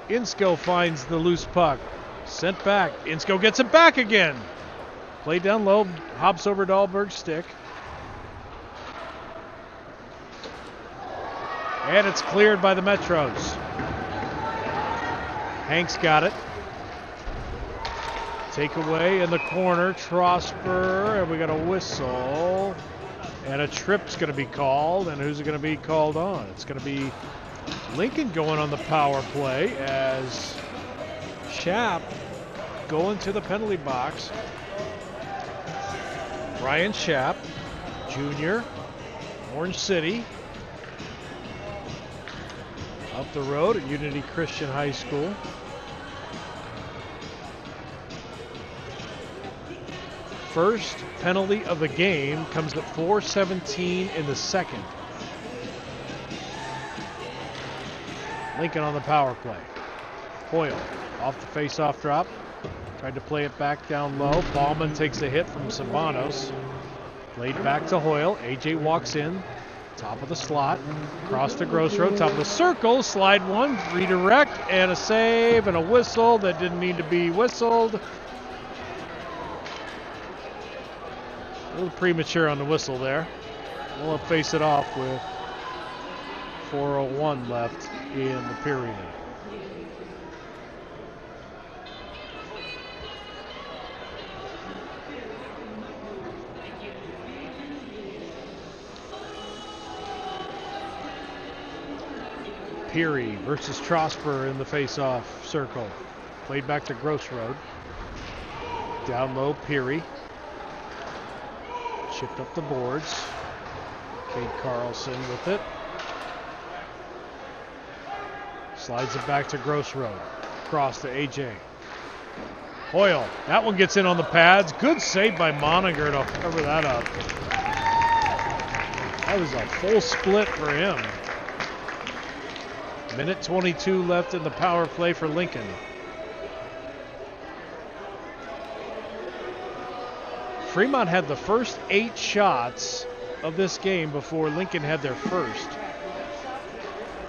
Insko finds the loose puck. Sent back. Insko gets it back again. Played down low. Hops over Dahlberg's stick. And it's cleared by the Metros. Hanks got it. Takeaway in the corner. Trosper, and we got a whistle. And a trip's going to be called. And who's it going to be called on? It's going to be Lincoln going on the power play as Schaap going to the penalty box. Brian Schaap, Jr., Orange City, up the road at Unity Christian High School. First penalty of the game comes at 4:17 in the second. Lincoln on the power play. Hoyle off the face-off drop. Tried to play it back down low. Ballman takes a hit from Sabanos. Played back to Hoyle. AJ walks in. Top of the slot. Across the Gross Road. Top of the circle. Slide one. Redirect. And a save. And a whistle that didn't need to be whistled. A little premature on the whistle there. We'll face it off with 4:01 left in the period. Peary versus Trosper in the face-off circle. Played back to Gross Road. Down low, Peary. Chipped up the boards. Kate Carlson with it. Slides it back to Gross Road. Cross to AJ. Hoyle. That one gets in on the pads. Good save by Moniger to cover that up. That was a full split for him. Minute 22 left in the power play for Lincoln. Fremont had the first 8 shots of this game before Lincoln had their first.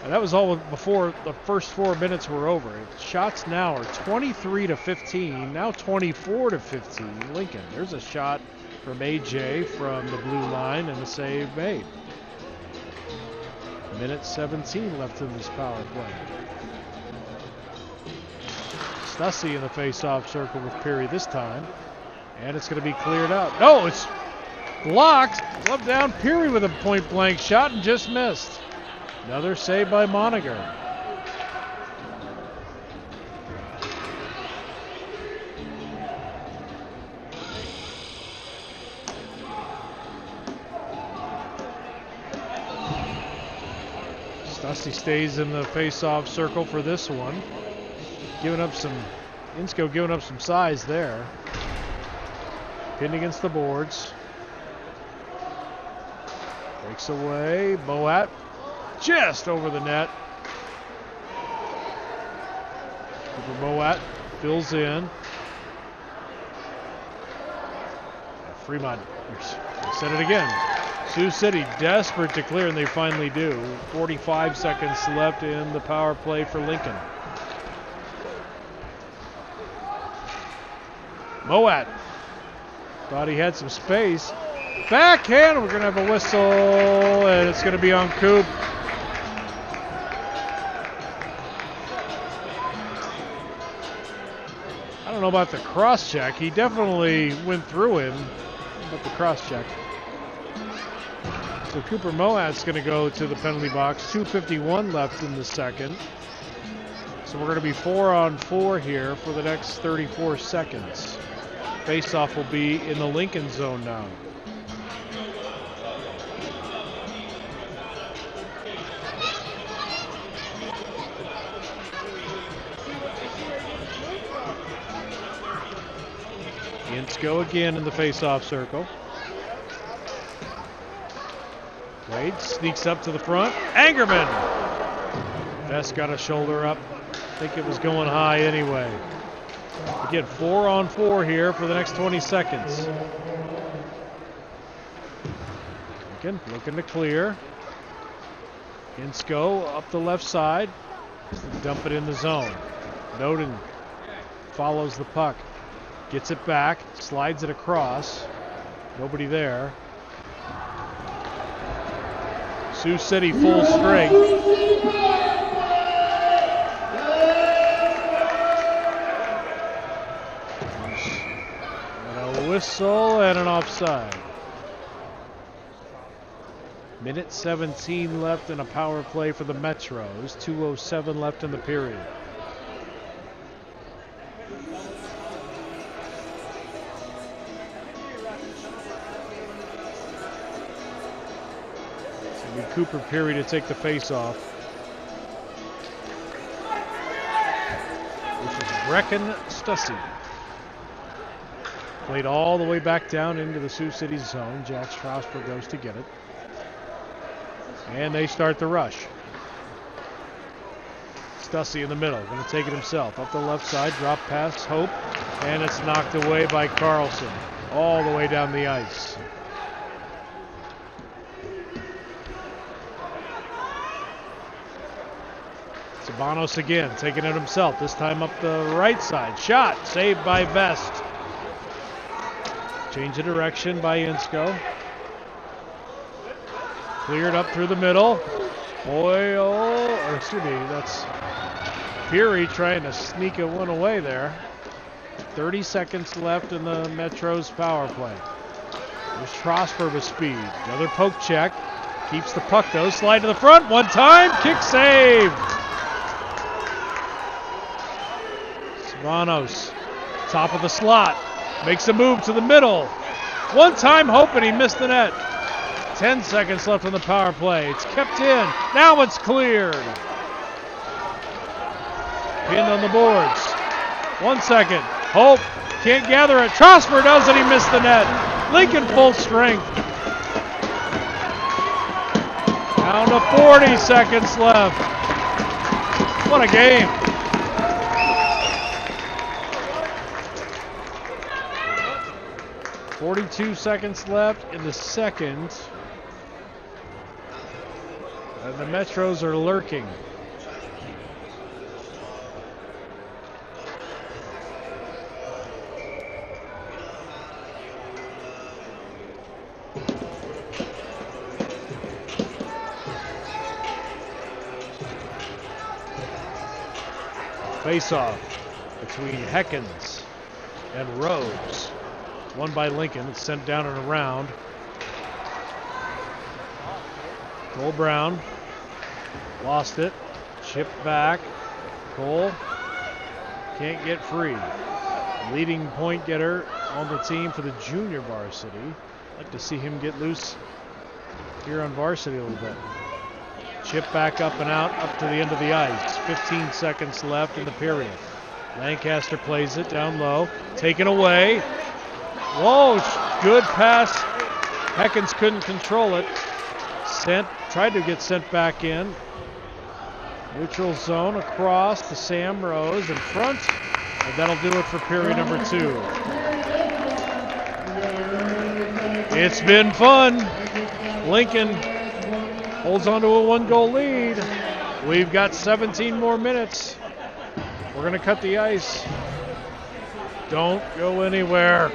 And that was all before the first 4 minutes were over. Shots now are 23-15, now 24-15 Lincoln. There's a shot from AJ from the blue line and a save made. Minute 17 left in this power play. Stussy in the face-off circle with Peary this time. And it's going to be cleared out. No, it's blocked. Glove down. Peary with a point-blank shot and just missed. Another save by Moniger. Stussy stays in the face-off circle for this one. Insko giving up some size there. Pinned against the boards. Breaks away. Boat just over the net. Cooper Boat fills in. Fremont, I said it again. Sioux City desperate to clear, and they finally do. 45 seconds left in the power play for Lincoln. Moat thought he had some space. Backhand, we're going to have a whistle, and it's going to be on Coop. I don't know about the cross-check. He definitely went through him, but the cross-check. So Cooper Moat's going to go to the penalty box. 2:51 left in the second. So we're going to be 4-on-4 here for the next 34 seconds. Face-off will be in the Lincoln zone now. Insko again in the face-off circle. Wade sneaks up to the front. Angerman! Best got a shoulder up. I think it was going high anyway. Again, 4-on-4 here for the next 20 seconds. Again, looking to clear. Insko up the left side. Dump it in the zone. Noden follows the puck. Gets it back. Slides it across. Nobody there. Sioux City full strength. And a whistle and an offside. Minute 17 left in a power play for the Metros. 2:07 left in the period. It's going to be Cooper Peary to take the face-off. Which is Brecken Stussy. Played all the way back down into the Sioux City zone. Jack Strasburg goes to get it. And they start the rush. Stussy in the middle, going to take it himself. Up the left side, drop pass, Hope. And it's knocked away by Carlson. All the way down the ice. Sabanos again, taking it himself. This time up the right side. Shot, saved by Vest. Change of direction by Insko. Cleared up through the middle. That's Peary trying to sneak one away there. 30 seconds left in the Metros power play. There's Strasburg with speed. Another poke check. Keeps the puck though. Slide to the front. One time. Kick save. Savanos. Top of the slot. Makes a move to the middle. One time Hope and he missed the net. 10 seconds left on the power play. It's kept in. Now it's cleared. Pinned on the boards. 1 second. Hope can't gather it. Trosper does it. He missed the net. Lincoln full strength. Down to 40 seconds left. What a game. .42 seconds left in the second. And the Metros are lurking. Face-off between Heckens and Rhodes. Won by Lincoln. It's sent down and around. Cole Brown lost it. Chipped back. Cole can't get free. Leading point getter on the team for the junior varsity. Like to see him get loose here on varsity a little bit. Chip back up and out, up to the end of the ice. 15 seconds left in the period. Lancaster plays it down low. Taken away. Whoa, good pass. Heckens couldn't control it. Tried to get sent back in. Neutral zone across to Sam Rose in front. And that'll do it for period number 2. It's been fun. Lincoln holds on to a 1-goal lead. We've got 17 more minutes. We're going to cut the ice. Don't go anywhere.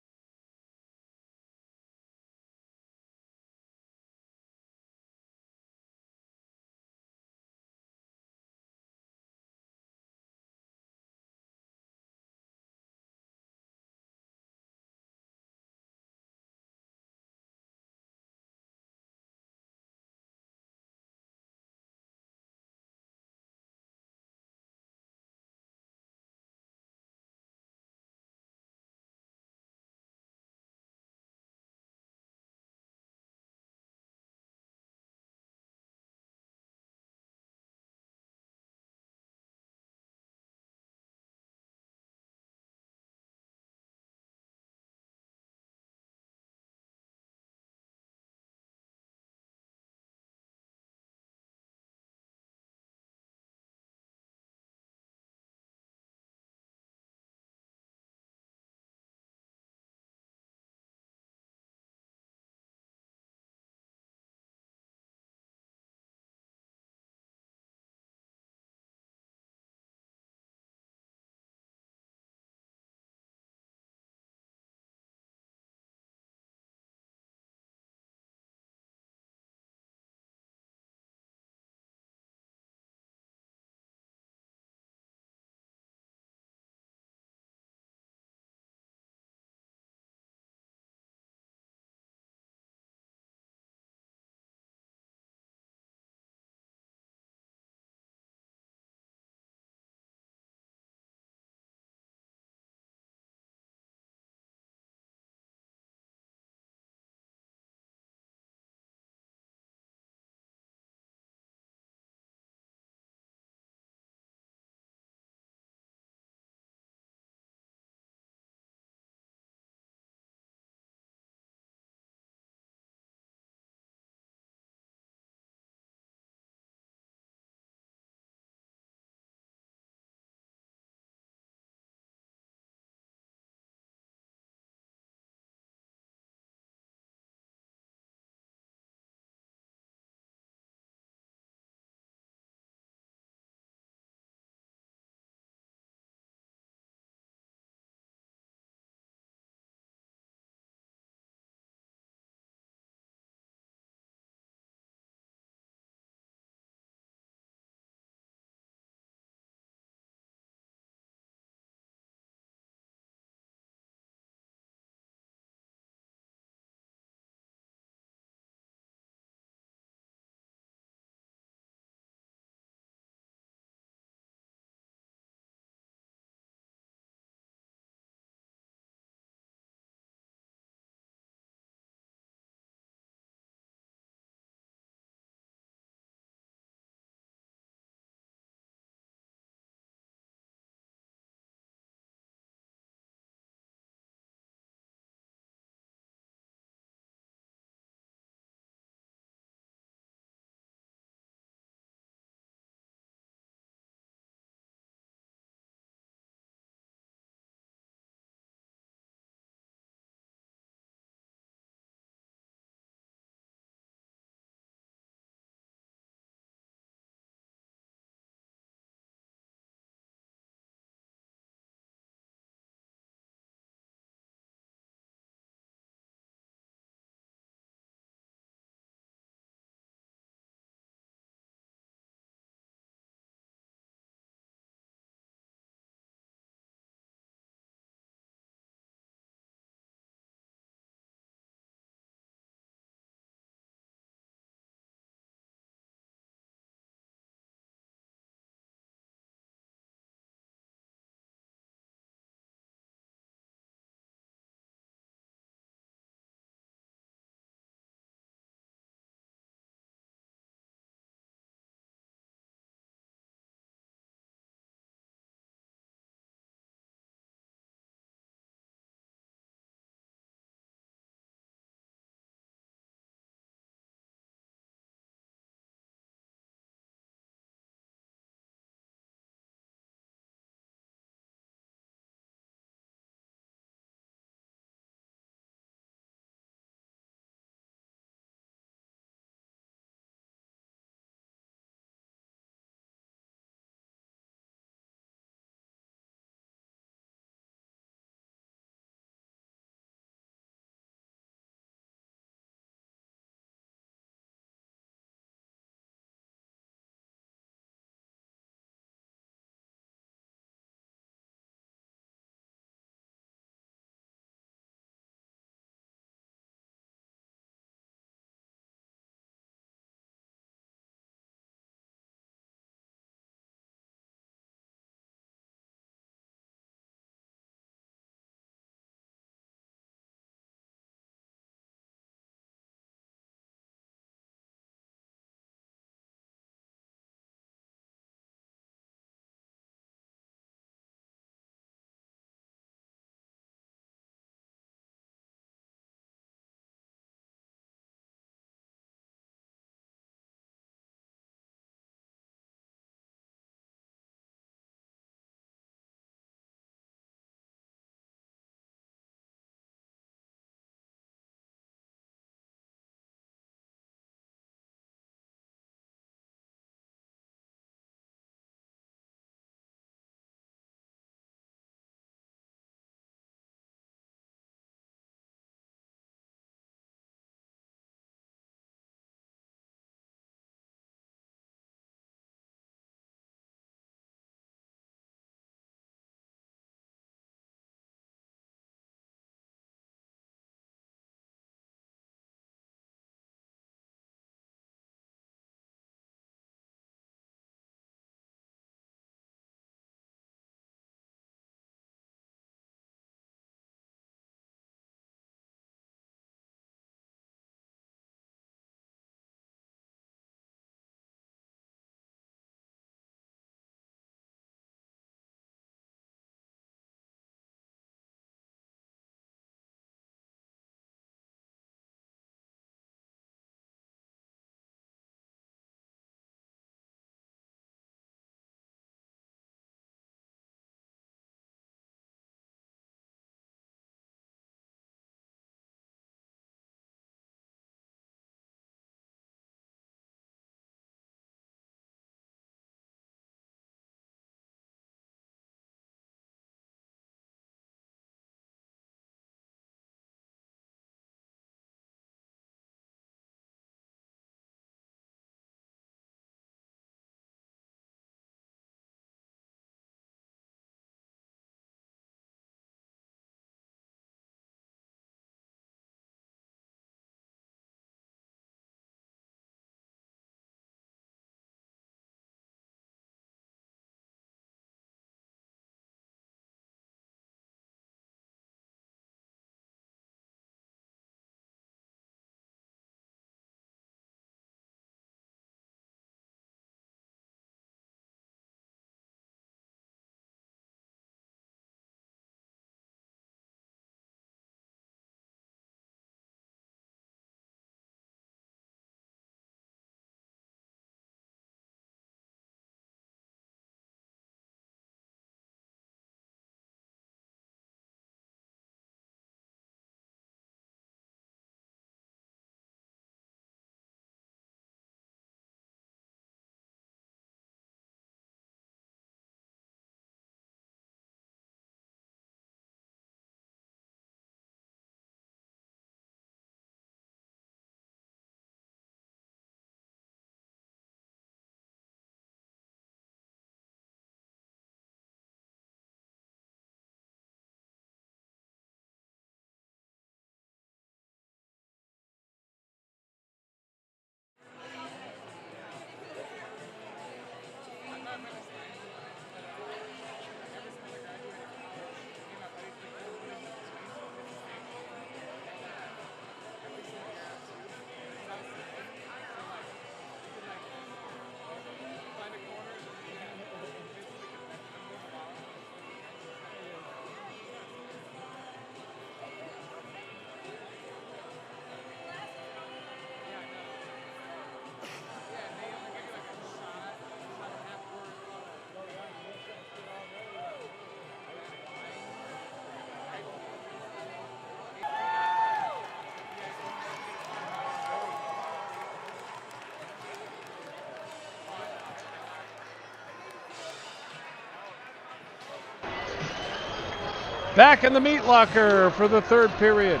Back in the meat locker for the third period.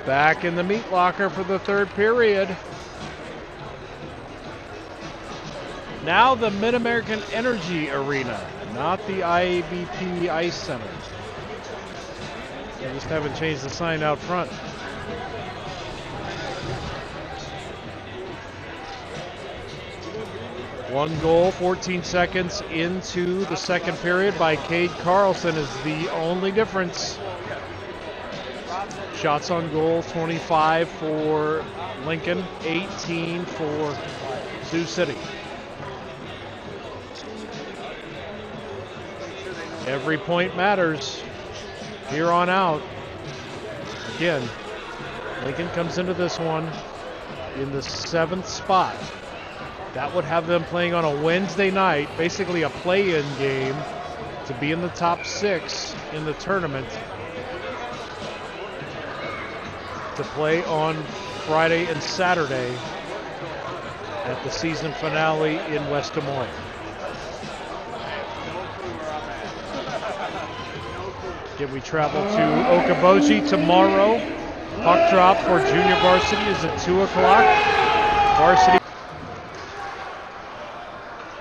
Back in the meat locker for the third period. Now the Mid-American Energy Arena, not the IABP Ice Center. They just haven't changed the sign out front. One goal, 14 seconds into the second period by Cade Carlson is the only difference. Shots on goal, 25 for Lincoln, 18 for Sioux City. Every point matters here on out. Again, Lincoln comes into this one in the 7th spot. That would have them playing on a Wednesday night, basically a play-in game to be in the top 6 in the tournament, to play on Friday and Saturday at the season finale in West Des Moines. Again, we travel to Okoboji tomorrow. Puck drop for junior varsity is at 2 o'clock. Varsity.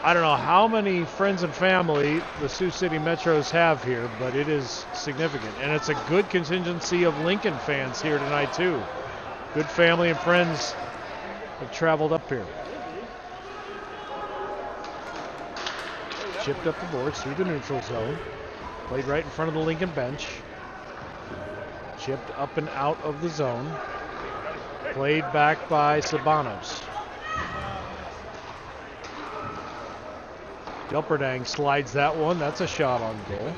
I don't know how many friends and family the Sioux City Metros have here, but it is significant. And it's a good contingency of Lincoln fans here tonight, too. Good family and friends have traveled up here. Chipped up the boards through the neutral zone. Played right in front of the Lincoln bench. Chipped up and out of the zone. Played back by Sabanos. Delperdang slides that one. That's a shot on goal.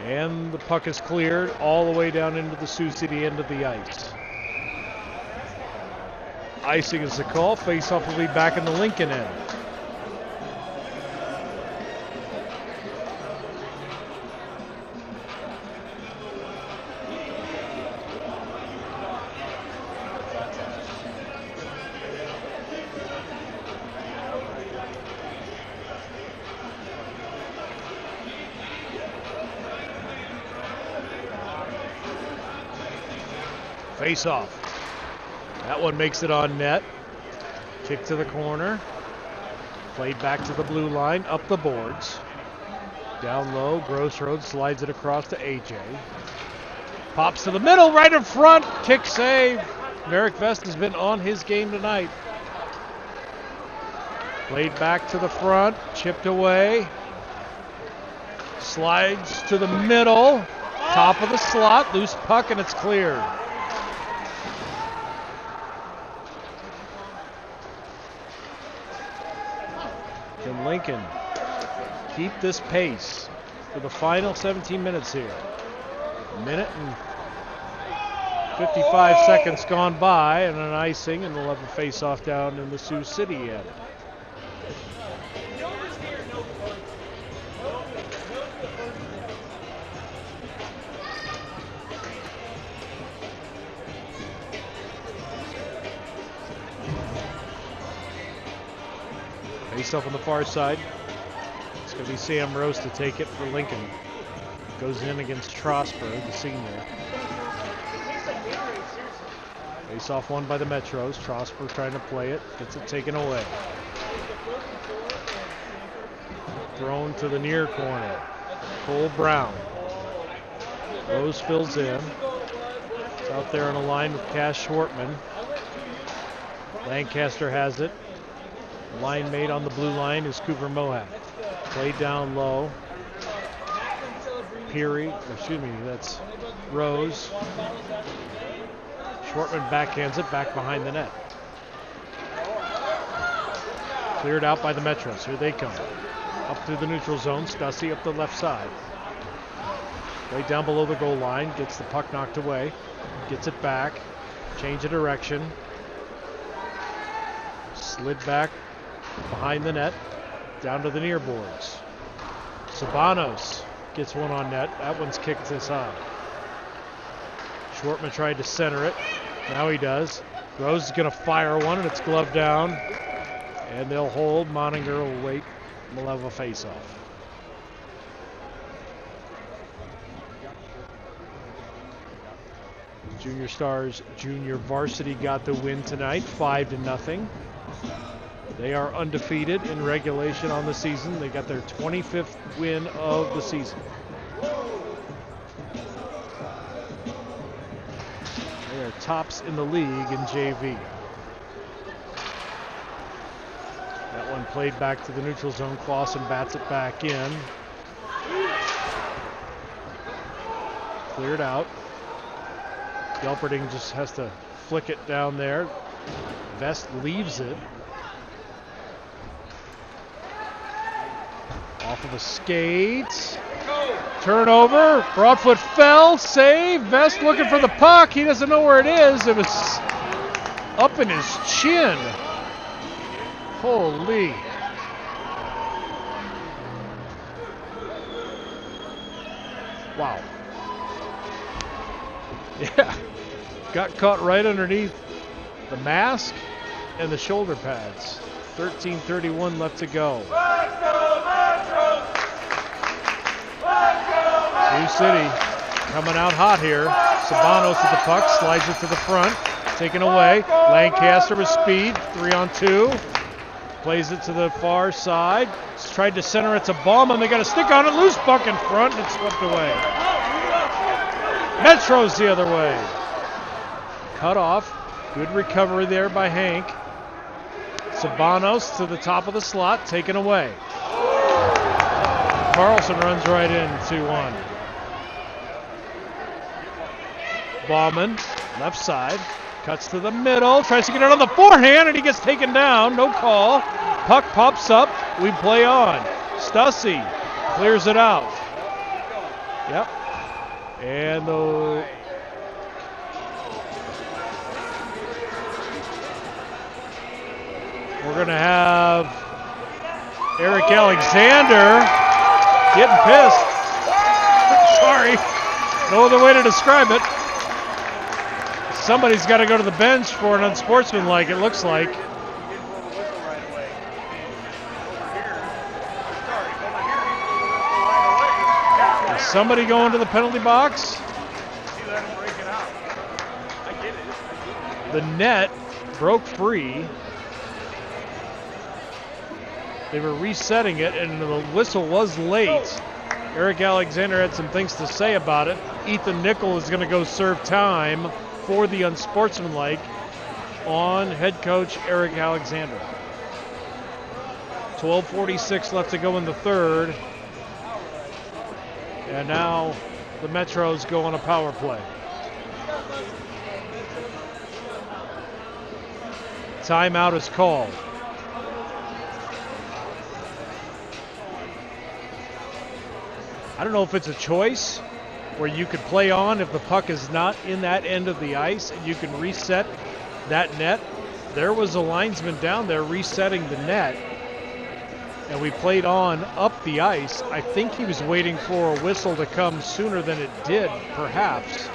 And the puck is cleared all the way down into the Sioux City end of the ice. Icing is the call. Face-off will be back in the Lincoln end. Face off. That one makes it on net. Kick to the corner. Played back to the blue line, up the boards. Down low, Grossroad slides it across to AJ. Pops to the middle, right in front. Kick save. Merrick Vest has been on his game tonight. Played back to the front, chipped away. Slides to the middle. Top of the slot, loose puck, and it's cleared. Can Lincoln keep this pace for the final 17 minutes here? A minute and 55 seconds gone by, and an icing, and they'll have a face-off down in the Sioux City end. Face off on the far side. It's going to be Sam Rose to take it for Lincoln. Goes in against Trosper, the senior. Face off won by the Metros. Trosper trying to play it. Gets it taken away. Thrown to the near corner. Cole Brown. Rose fills in. It's out there on a line with Cash Schwartman. Lancaster has it. Line mate on the blue line is Cooper Mohak. Played down low. That's Rose. Schwartman backhands it back behind the net. Cleared out by the Metros. Here they come. Up through the neutral zone. Stussy up the left side. Right down below the goal line. Gets the puck knocked away. Gets it back. Change of direction. Slid back behind the net, down to the near boards. Sabanos gets one on net. That one's kicked aside. Schwartman tried to center it. Now he does. Rose is going to fire one, and it's gloved down. And they'll hold. Moninger will wait. We'll have a face-off. Junior Stars Junior Varsity got the win tonight, 5-0. They are undefeated in regulation on the season. They got their 25th win of the season. They are tops in the league in JV. That one played back to the neutral zone. Clausen bats it back in. Cleared out. Gelperding just has to flick it down there. Vest leaves it. Off of a skate. Turnover. Broadfoot fell. Save. Vest looking for the puck. He doesn't know where it is. It was up in his chin. Holy. Wow. Yeah. Got caught right underneath the mask and the shoulder pads. 13:31 left to go. Sioux City coming out hot here. Sabanos with the puck, slides it to the front, taken away. Lancaster with speed, 3-on-2. Plays it to the far side. Tried to center it to Ballman. They got a stick on it, loose puck in front, and it's swept away. Metro's the other way. Cut off. Good recovery there by Hank. Sabanos to the top of the slot, taken away. Carlson runs right in, 2-1. Ballman, left side, cuts to the middle, tries to get it on the forehand, and he gets taken down. No call. Puck pops up. We play on. Stussy clears it out. Yep. And the we're going to have Eric Alexander getting pissed. Sorry. No other way to describe it. Somebody's got to go to the bench for an unsportsmanlike, it looks like. Is somebody going to the penalty box? The net broke free. They were resetting it, and the whistle was late. Eric Alexander had some things to say about it. Ethan Nickel is going to go serve time for the unsportsmanlike on head coach Eric Alexander. 12:46 left to go in the third. And now the Metros go on a power play. Timeout is called. I don't know if it's a choice where you could play on if the puck is not in that end of the ice and you can reset that net. There was a linesman down there resetting the net, and we played on up the ice. I think he was waiting for a whistle to come sooner than it did, perhaps.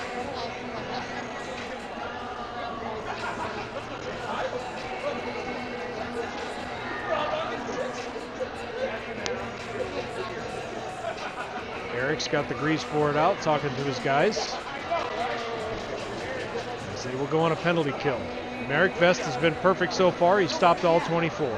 Eric's got the grease board out, talking to his guys. As they will go on a penalty kill. Merrick Vest has been perfect so far. He's stopped all 24.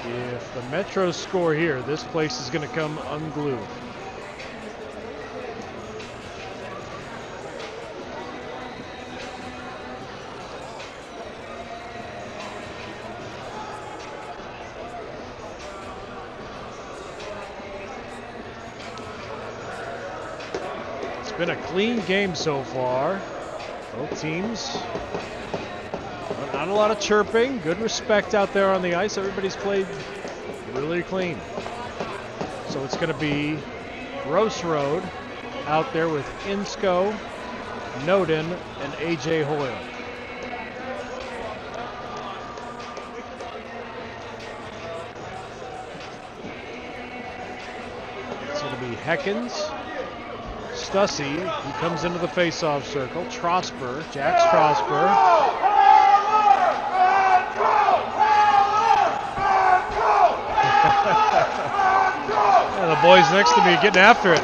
If the Metros score here, this place is going to come unglued. Been a clean game so far. Both teams. Not a lot of chirping. Good respect out there on the ice. Everybody's played really clean. So it's going to be Gross Road out there with Insko, Noden, and AJ Hoyle. It's going to be Heckens, Stussy, he comes into the face-off circle. Trosper, Jax Trosper. And the boys next to me getting after it.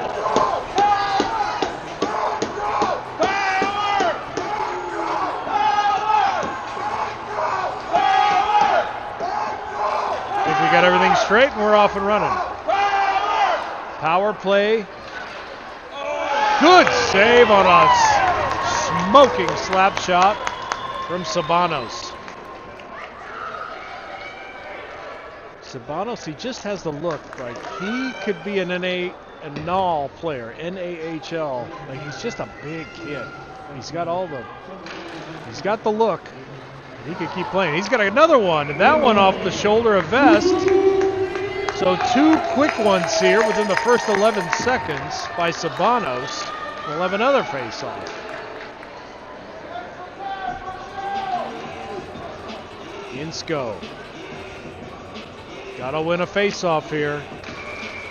Think we got everything straight and we're off and running. Power play. Good save on a smoking slap shot from Sabanos. Sabanos, he just has the look like he could be an NAHL player, NAHL. Like he's just a big kid. He's got the look. And he could keep playing. He's got another one, and that one off the shoulder of Vest. So 2 quick ones here within the first 11 seconds by Sabanos. We'll have another face-off. Insko. Gotta win a face-off here.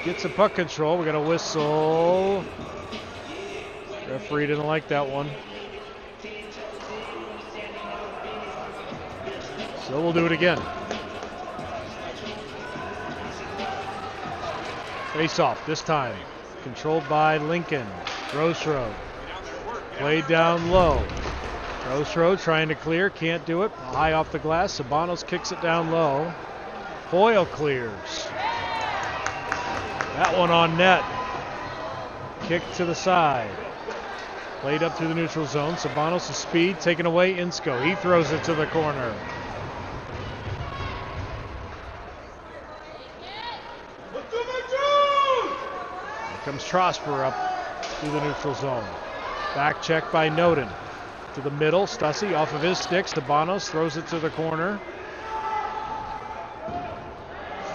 Gets some puck control. We got a whistle. Referee didn't like that one. So we'll do it again. Face-off this time. Controlled by Lincoln. Grossroad. Played down low. Grossroad trying to clear. Can't do it. High off the glass. Sabanos kicks it down low. Hoyle clears. That one on net. Kick to the side. Played up through the neutral zone. Sabanos' speed taken away. Insko. He throws it to the corner. Comes Trosper up through the neutral zone. Back check by Noden. To the middle. Stussy off of his sticks. Sabanos throws it to the corner.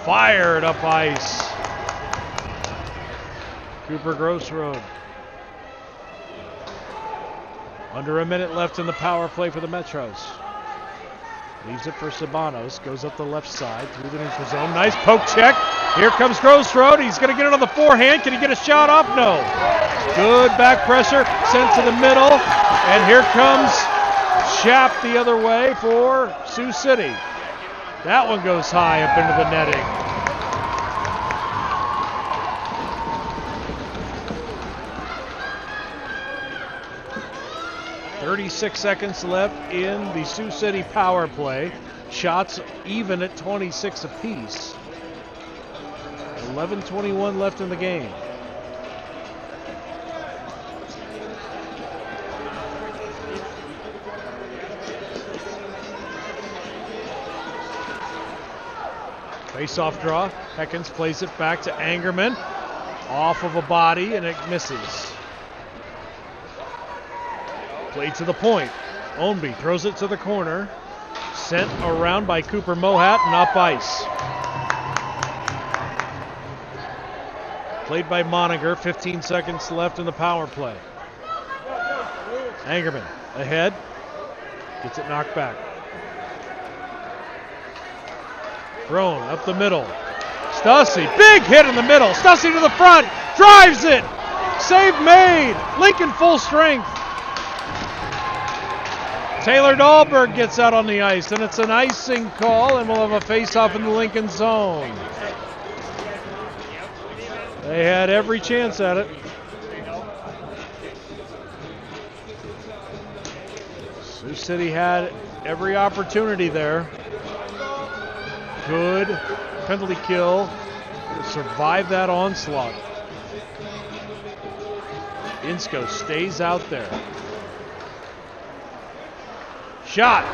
Fired up ice. Cooper Grossroad. Under a minute left in the power play for the Metros. Leaves it for Sabanos. Goes up the left side through the neutral zone. Nice poke check. Here comes Grossroad. He's going to get it on the forehand. Can he get a shot off? No. Good back pressure. Sent to the middle. And here comes Schaap the other way for Sioux City. That one goes high up into the netting. .36 seconds left in the Sioux City power play. Shots even at 26 apiece. 11:21 left in the game. Face-off draw. Heckens plays it back to Angerman. Off of a body and it misses. Played to the point. Ownby throws it to the corner. Sent around by Cooper Mohat and up ice. Played by Moniger. 15 seconds left in the power play. Angerman ahead. Gets it knocked back. Thrown up the middle. Stussy, big hit in the middle. Stussy to the front, drives it. Save made. Lincoln full strength. Taylor Dahlberg gets out on the ice, and it's an icing call, and we'll have a face-off in the Lincoln zone. They had every chance at it. Sioux City had every opportunity there. Good penalty kill to survive that onslaught. Insko stays out there. Shot.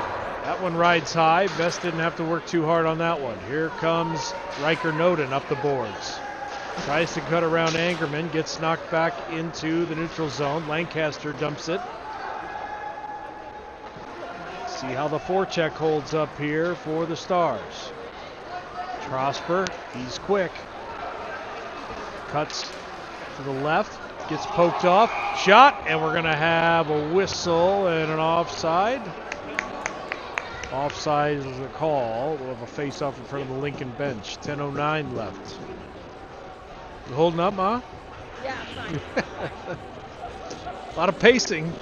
That one rides high. Vest didn't have to work too hard on that one. Here comes Riker Noden up the boards. Tries to cut around Angerman. Gets knocked back into the neutral zone. Lancaster dumps it. See how the forecheck holds up here for the Stars. Trosper, he's quick. Cuts to the left. Gets poked off. Shot, and we're going to have a whistle and an offside. Offside is a call. We'll have a face-off in front of the Lincoln bench. 10:09 left. You holding up, Ma? Yeah, fine. A lot of pacing.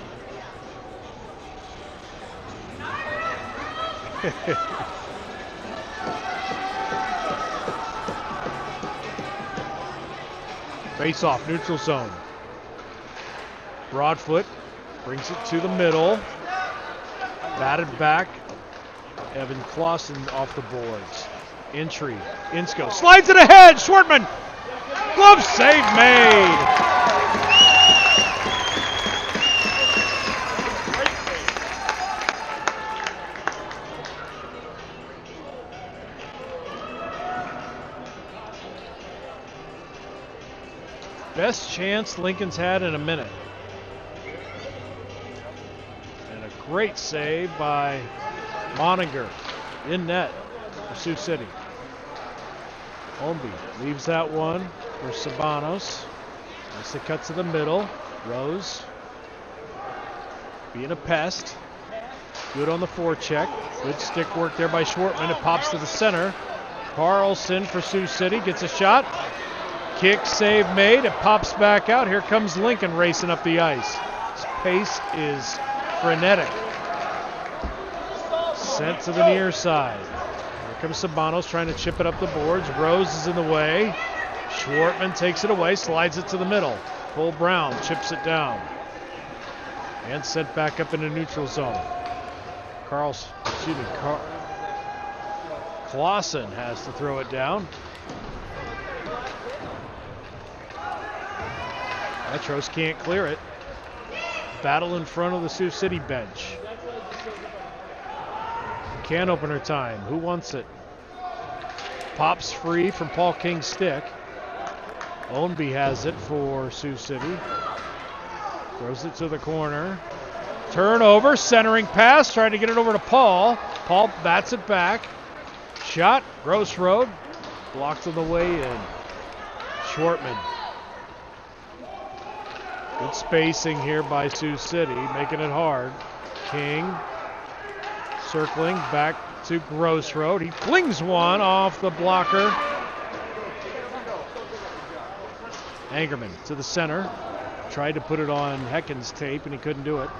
Face off, neutral zone. Broadfoot brings it to the middle. Batted back. Evan Clausen off the boards. Entry. Insco slides it ahead. Schwartman. Glove save made. Best chance Lincoln's had in a minute. And a great save by Moninger in net for Sioux City. Omby leaves that one for Sabanos. As it cuts to the middle. Rose being a pest. Good on the forecheck. Good stick work there by Schwartman. It pops to the center. Carlson for Sioux City gets a shot. Kick save made. It pops back out. Here comes Lincoln racing up the ice. His pace is frenetic. Sent to the near side. Here comes Sabanos trying to chip it up the boards. Rose is in the way. Schwartman takes it away, slides it to the middle. Cole Brown chips it down. And sent back up into neutral zone. Clausen has to throw it down. Metros can't clear it. Battle in front of the Sioux City bench. Can opener time. Who wants it? Pops free from Paul King's stick. Ownby has it for Sioux City. Throws it to the corner. Turnover, centering pass, trying to get it over to Paul. Paul bats it back. Shot, Gross Road. Blocked on the way in. Schwartman. Good spacing here by Sioux City, making it hard. King circling back to Gross Road. He flings one off the blocker. Angerman to the center. Tried to put it on Hecken's tape and he couldn't do it.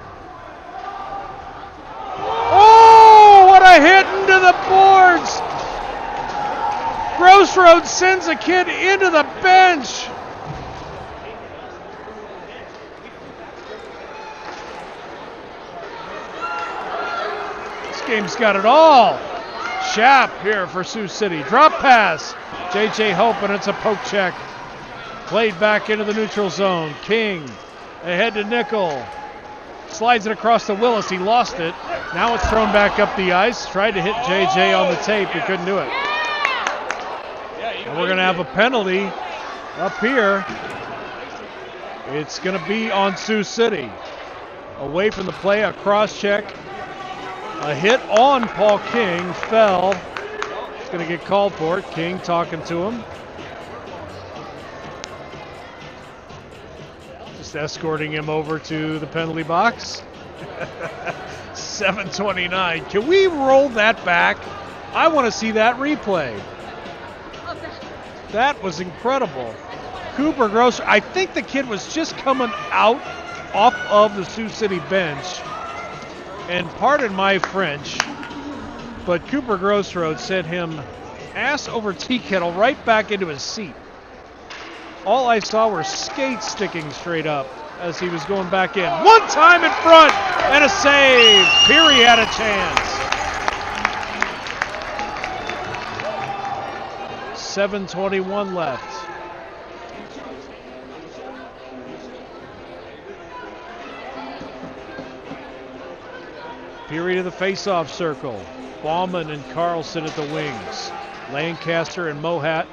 Oh, what a hit into the boards! Gross Road sends a kid into the bench. Game's got it all. Schaap here for Sioux City. Drop pass. J.J. Hope, and it's a poke check. Played back into the neutral zone. King ahead to Nickel. Slides it across to Willis. He lost it. Now it's thrown back up the ice. Tried to hit J.J. on the tape. He couldn't do it. And we're going to have a penalty up here. It's going to be on Sioux City. Away from the play, a cross check. A hit on Paul King, fell. It's going to get called for it. King talking to him. Just escorting him over to the penalty box. 7:29. Can we roll that back? I want to see that replay. That was incredible. Cooper Gross, I think the kid was just coming out off of the Sioux City bench. And pardon my French, but Cooper Grossroad sent him ass over tea kettle right back into his seat. All I saw were skates sticking straight up as he was going back in. One time in front and a save. Peary had a chance. 7:21 left. Peary to the face-off circle. Ballman and Carlson at the wings. Lancaster and Mohat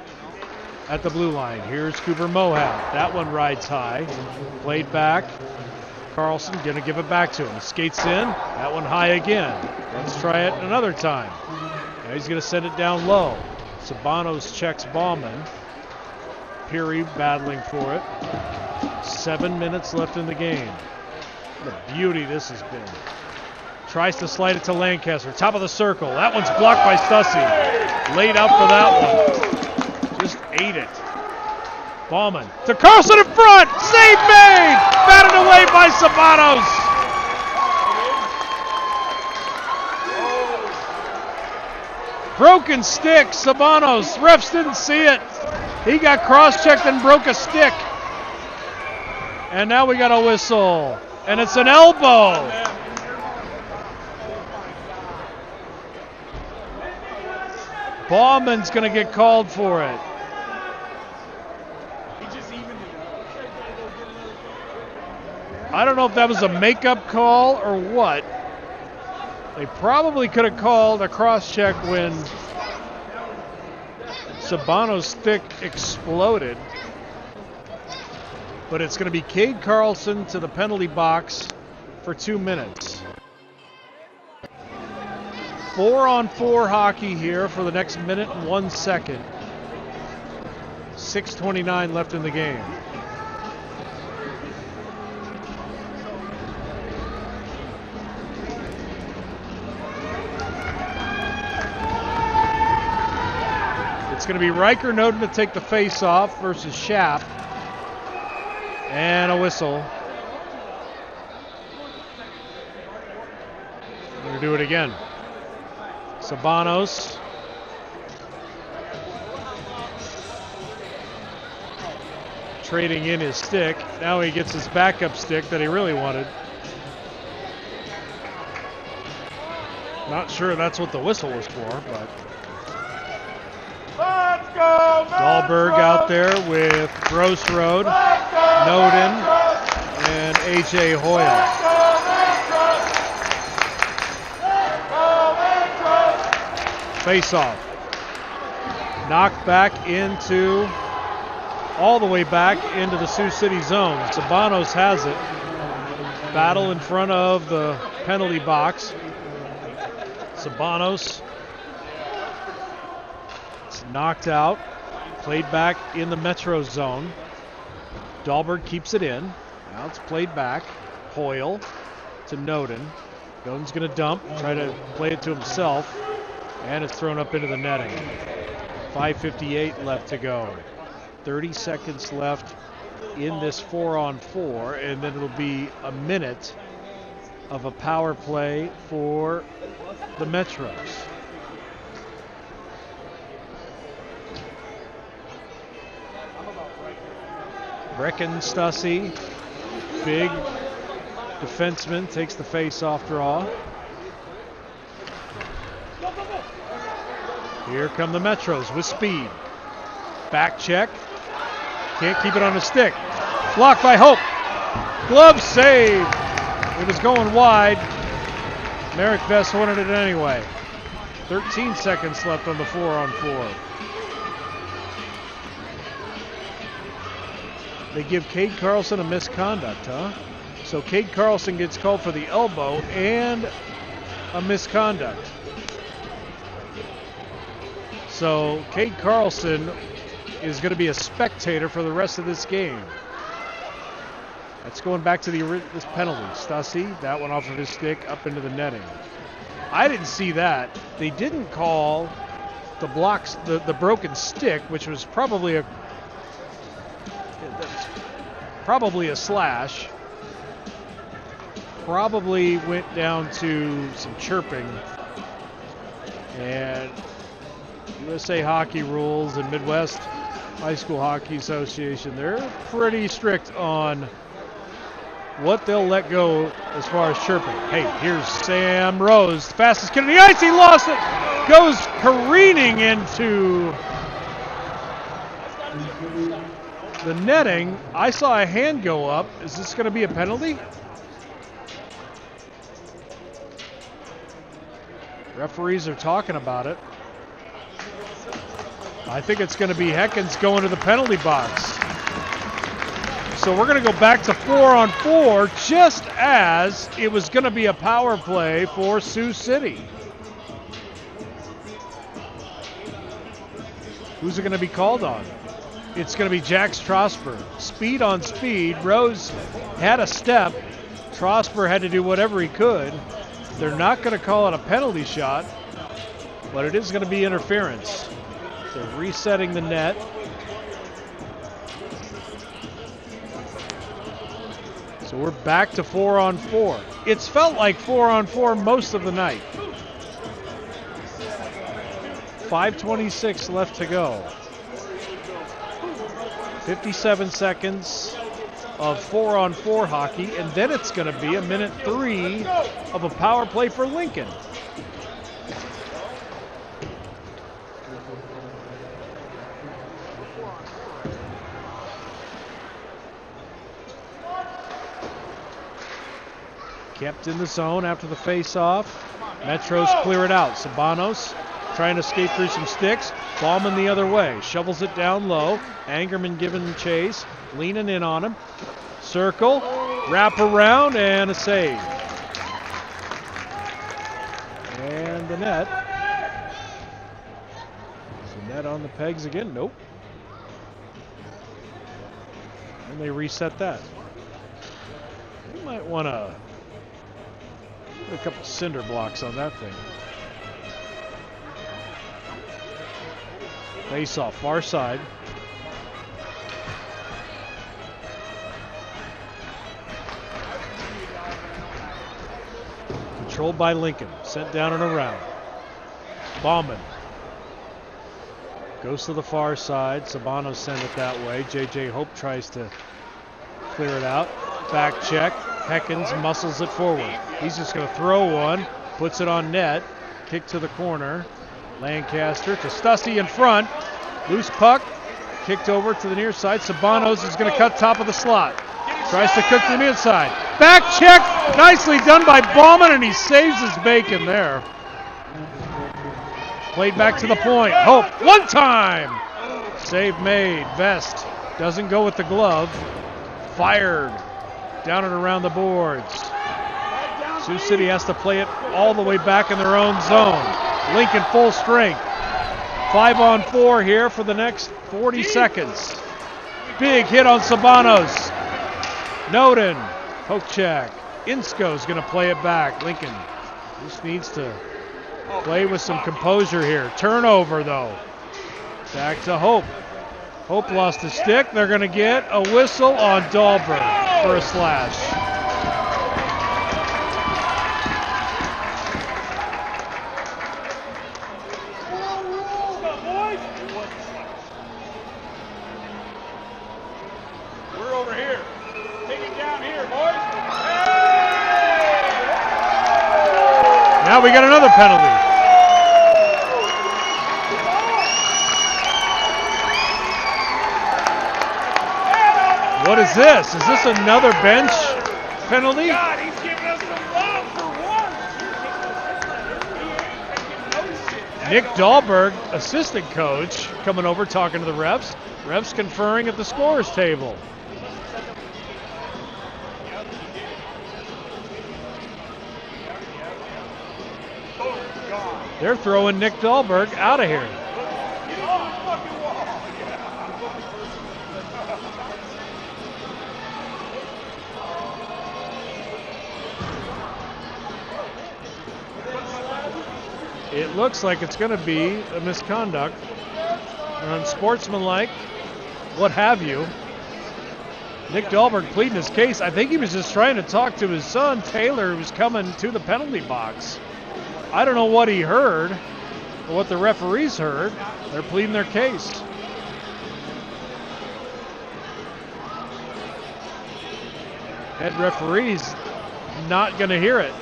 at the blue line. Here's Cooper Mohat. That one rides high. Played back. Carlson going to give it back to him. Skates in. That one high again. Let's try it another time. Now he's going to send it down low. Sabanos checks Ballman. Peary battling for it. 7 minutes left in the game. What a beauty this has been. Tries to slide it to Lancaster. Top of the circle. That one's blocked by Stussy. Laid out for that one. Just ate it. Ballman to Carlson in front. Save made. Batted away by Sabanos. Broken stick. Sabanos. Refs didn't see it. He got cross-checked and broke a stick. And now we got a whistle. And it's an elbow. Ballman's going to get called for it. I don't know if that was a makeup call or what. They probably could have called a cross-check when Sabanos' stick exploded. But it's going to be Cade Carlson to the penalty box for 2 minutes. 4-on-4 hockey here for the next minute and 1 second. 6:29 left in the game. It's going to be Riker Noden to take the face-off versus Schaap. And a whistle. We're going to do it again. Sabanos. Trading in his stick. Now he gets his backup stick that he really wanted. Not sure that's what the whistle was for, but. Let's go, Dahlberg out there with Grossroad, Noden, and A.J. Hoyle. Face-off. Knocked back into, all the way back into the Sioux City zone. Sabanos has it. Battle in front of the penalty box. Sabanos. It's knocked out. Played back in the Metro zone. Dahlberg keeps it in. Now it's played back. Hoyle to Noden. Noden's going to dump, try to play it to himself. And it's thrown up into the netting. 5:58 left to go. 30 seconds left in this 4-on-4, and then it'll be a minute of a power play for the Metros. Brecken Stussy, big defenseman, takes the face-off draw. Here come the Metros with speed. Back check. Can't keep it on the stick. Blocked by Hope. Glove save. It was going wide. Merrick Best wanted it anyway. 13 seconds left on the 4-on-4. They give Cade Carlson a misconduct, huh? So Cade Carlson gets called for the elbow and a misconduct. So Cade Carlson is going to be a spectator for the rest of this game. That's going back to this penalty. Stussy, that one off of his stick up into the netting. I didn't see that. They didn't call the blocks, the broken stick, which was probably a slash. Probably went down to some chirping. And USA Hockey rules and Midwest High School Hockey Association, they're pretty strict on what they'll let go as far as chirping. Hey, here's Sam Rose, fastest kid on the ice. He lost it. Goes careening into the netting. I saw a hand go up. Is this going to be a penalty? Referees are talking about it. I think it's going to be Heckens going to the penalty box. So we're going to go back to 4-on-4 just as it was going to be a power play for Sioux City. Who's it going to be called on? It's going to be Jack Strasburg. Speed on speed. Rose had a step. Strasburg had to do whatever he could. They're not going to call it a penalty shot, but it is going to be interference. They're resetting the net. So we're back to 4-on-4. It's felt like 4-on-4 most of the night. 5:26 left to go. 57 seconds of 4-on-4 hockey, and then it's going to be a minute 3 of a power play for Lincoln. Kept in the zone after the face-off. Metros clear it out. Sabanos trying to skate through some sticks. Ballman the other way. Shovels it down low. Angerman giving chase. Leaning in on him. Circle. Wrap around and a save. And the net. Is the net on the pegs again? Nope. And they reset that. You might want to put a couple cinder blocks on that thing. Face off, far side. Controlled by Lincoln. Sent down and around. Bauman. Goes to the far side. Sabanos sent it that way. J.J. Hope tries to clear it out. Back check. Heckens muscles it forward. He's just going to throw one. Puts it on net. Kick to the corner. Lancaster to Stussy in front. Loose puck. Kicked over to the near side. Sabanos is going to cut top of the slot. Tries to cook to the inside. Back check. Nicely done by Bauman, and he saves his bacon there. Played back to the point. Hope. One time. Save made. Vest doesn't go with the glove. Fired. Down and around the boards. Sioux City has to play it all the way back in their own zone. Lincoln full strength. 5-on-4 here for the next 40 seconds. Big hit on Sabanos. Noden. Poke check. Insko's going to play it back. Lincoln just needs to play with some composure here. Turnover though. Back to Hope. Hope lost his stick. They're going to get a whistle on Dahlberg for a slash. We're over here. Take it down here, boys. Now we got another penalty. What is this? Is this another bench penalty? God, he's giving us some love for once. Nick Dahlberg, assistant coach, coming over talking to the refs. Refs conferring at the scorer's table. They're throwing Nick Dahlberg out of here. It looks like it's going to be a misconduct, unsportsmanlike, what have you. Nick Dahlberg pleading his case. I think he was just trying to talk to his son, Taylor, who's coming to the penalty box. I don't know what he heard or what the referees heard. They're pleading their case. Head referee's not going to hear it.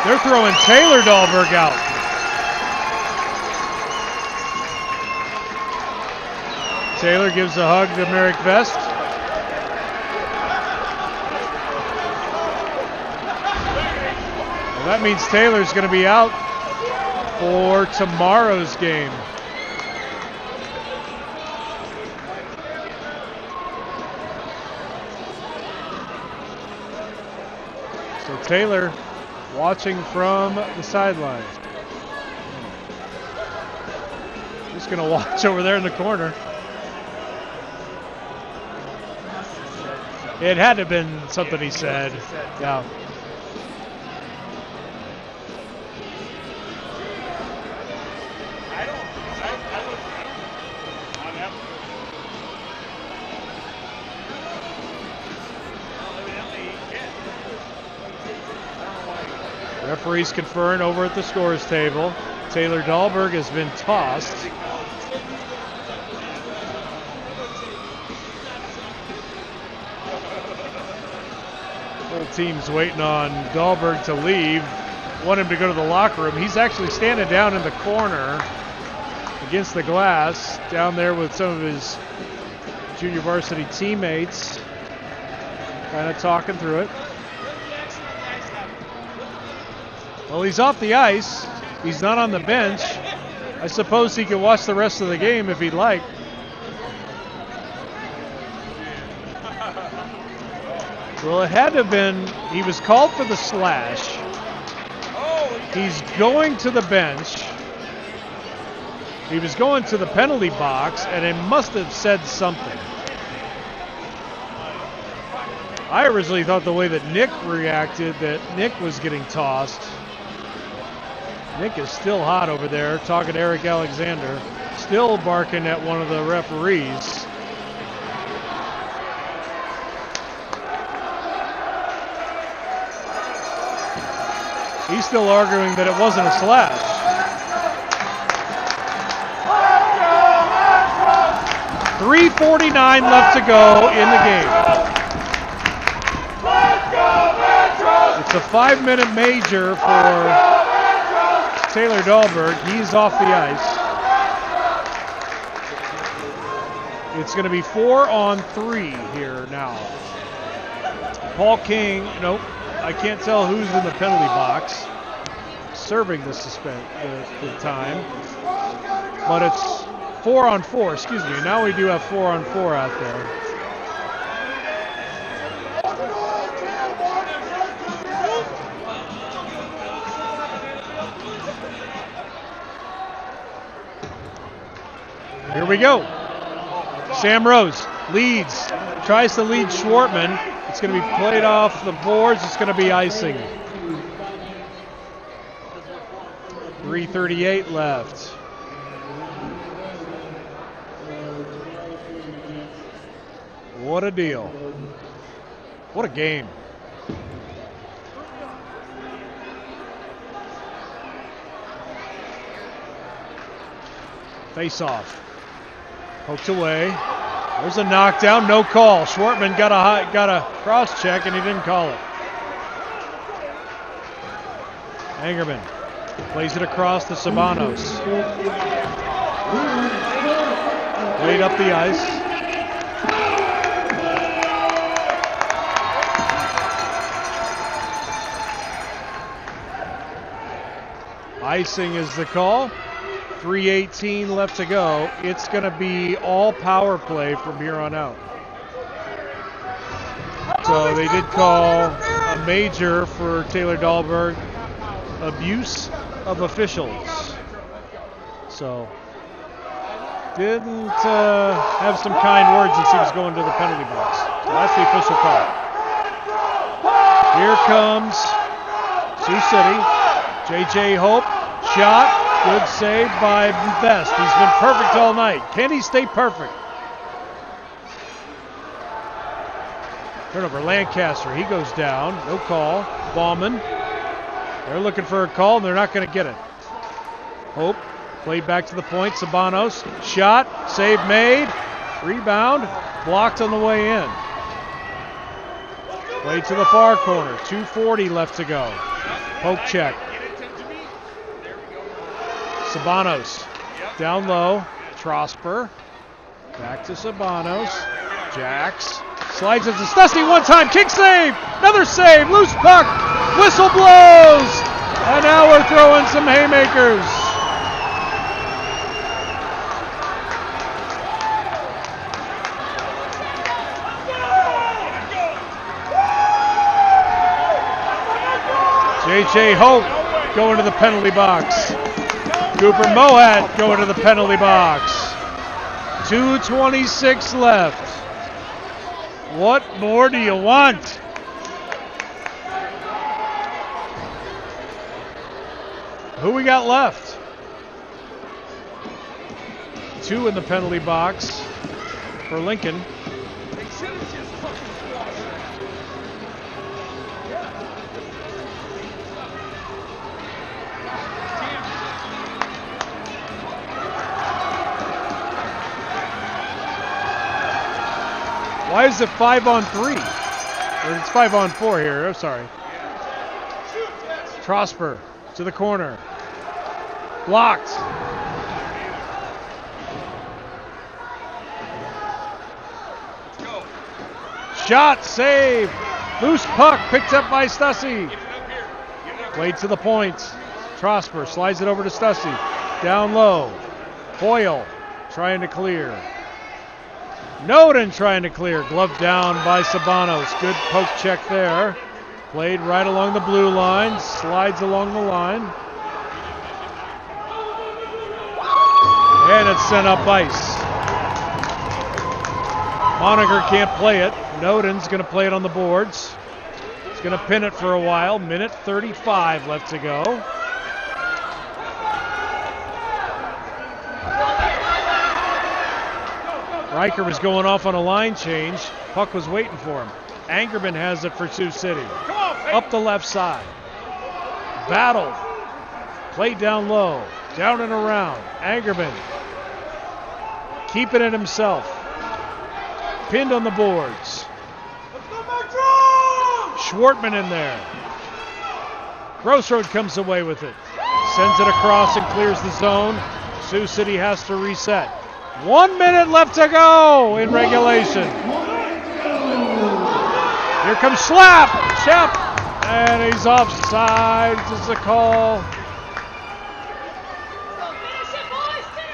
They're throwing Taylor Dahlberg out. Taylor gives a hug to Merrick Vest. Well, that means Taylor's going to be out for tomorrow's game. So Taylor watching from the sideline. Just going to watch over there in the corner. It had to have been something he said. Yeah. Referees conferring over at the scores table. Taylor Dahlberg has been tossed. Whole team's waiting on Dahlberg to leave. Want him to go to the locker room. He's actually standing down in the corner against the glass down there with some of his junior varsity teammates, kind of talking through it. Well, he's off the ice. He's not on the bench. I suppose he could watch the rest of the game if he'd like. Well, it had to have been, he was called for the slash. He's going to the bench. He was going to the penalty box, and it must have said something. I originally thought the way that Nick reacted, that Nick was getting tossed. Nick is still hot over there, talking to Eric Alexander, still barking at one of the referees. He's still arguing that it wasn't a slash. .349 left to go in the game. It's a 5-minute major for Taylor Dahlberg. He's off the ice. It's going to be 4-on-3 here now. Paul King, nope, I can't tell who's in the penalty box serving the time. But it's 4-on-4, excuse me. Now we do have 4-on-4 out there. Here we go. Sam Rose leads, tries to lead Schwartman. It's going to be played off the boards. It's going to be icing. 3:38 left. What a deal. What a game. Face off. Poked away. There's a knockdown, no call. Schwartman got a cross check and he didn't call it. Angerman plays it across to Sabanos. Laid up the ice. Icing is the call. 3:18 left to go. It's going to be all power play from here on out. So they did call a major for Taylor Dahlberg, abuse of officials. So didn't have some kind words as he was going to the penalty box. So that's the official call. Here comes Sioux City. J.J. Hope, shot. Good save by Best. He's been perfect all night. Can he stay perfect? Turnover, Lancaster. He goes down. No call. Bauman. They're looking for a call, and they're not going to get it. Hope played back to the point. Sabanos. Shot. Save made. Rebound. Blocked on the way in. Played to the far corner. 2:40 left to go. Poke check. Sabanos down low. Trosper back to Sabanos. Jacks slides it to Stusty one time. Kick save. Another save. Loose puck. Whistle blows. And now we're throwing some haymakers. J.J. Hope going to the penalty box. Cooper Mohat going to the penalty box. 2:26 left. What more do you want? Who we got left? 2 in the penalty box for Lincoln. Why is it 5-on-3? Or it's 5-on-4 here. I'm sorry. Trosper to the corner. Blocked. Shot, save. Loose puck picked up by Stussy. Played to the point. Trosper slides it over to Stussy. Down low. Hoyle trying to clear. Noden trying to clear. Glove down by Sabanos. Good poke check there. Played right along the blue line. Slides along the line. And it's sent up ice. Moniker can't play it. Noden's going to play it on the boards. He's going to pin it for a while. Minute 35 left to go. Riker was going off on a line change. Puck was waiting for him. Angerman has it for Sioux City. Up the left side. Battled. Played down low. Down and around. Angerman keeping it himself. Pinned on the boards. Schwartman in there. Grossroad comes away with it. Sends it across and clears the zone. Sioux City has to reset. 1 minute left to go in regulation. Here comes Schlapp. Shep. And he's offside. This is a call.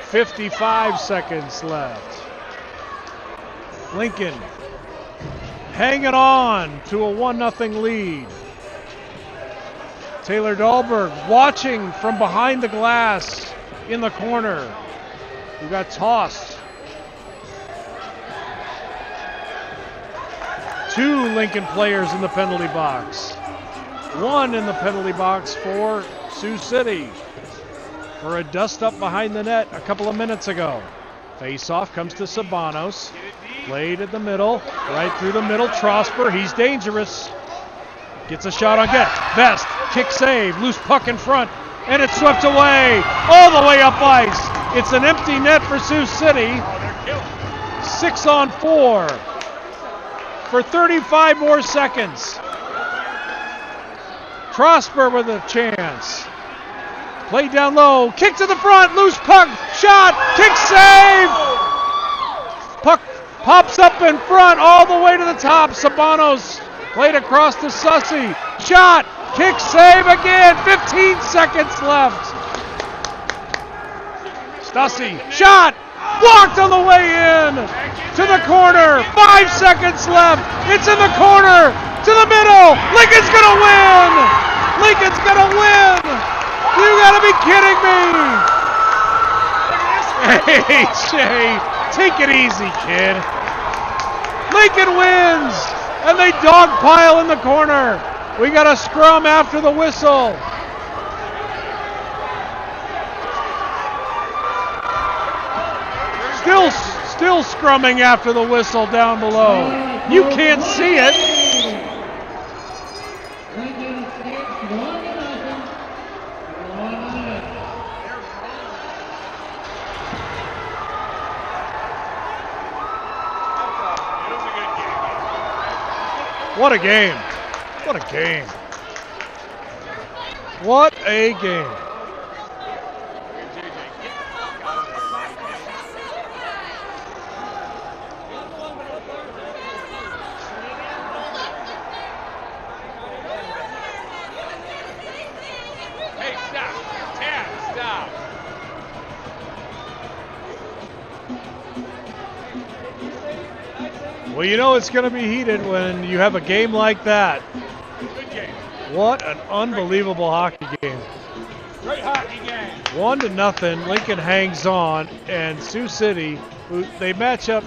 55 seconds left. Lincoln hanging on to a 1-0 lead. Taylor Dahlberg watching from behind the glass in the corner. Who got tossed. 2 Lincoln players in the penalty box. 1 in the penalty box for Sioux City for a dust up behind the net a couple of minutes ago. Face-off comes to Sabanos. Played in the middle, right through the middle. Trosper, he's dangerous. Gets a shot on get. Best, kick save, loose puck in front, and it's swept away, all the way up ice. It's an empty net for Sioux City. 6-on-4 for 35 more seconds. Trosper with a chance. Played down low, kick to the front, loose puck, shot, kick save. Puck pops up in front all the way to the top. Sabanos played across to Sussy. Shot, kick save again, 15 seconds left. Stussy, shot, blocked on the way in, to the corner, 5 seconds left, it's in the corner, to the middle, Lincoln's gonna win! Lincoln's gonna win! You gotta be kidding me! Hey, Jay, take it easy, kid. Lincoln wins, and they dogpile in the corner. We got a scrum after the whistle. Still scrumming after the whistle down below. You can't see it. What a game. What a game. What a game. Well, you know it's going to be heated when you have a game like that. Good game. What an unbelievable hockey game. Great hockey game. 1-0. Lincoln hangs on, and Sioux City, who they match up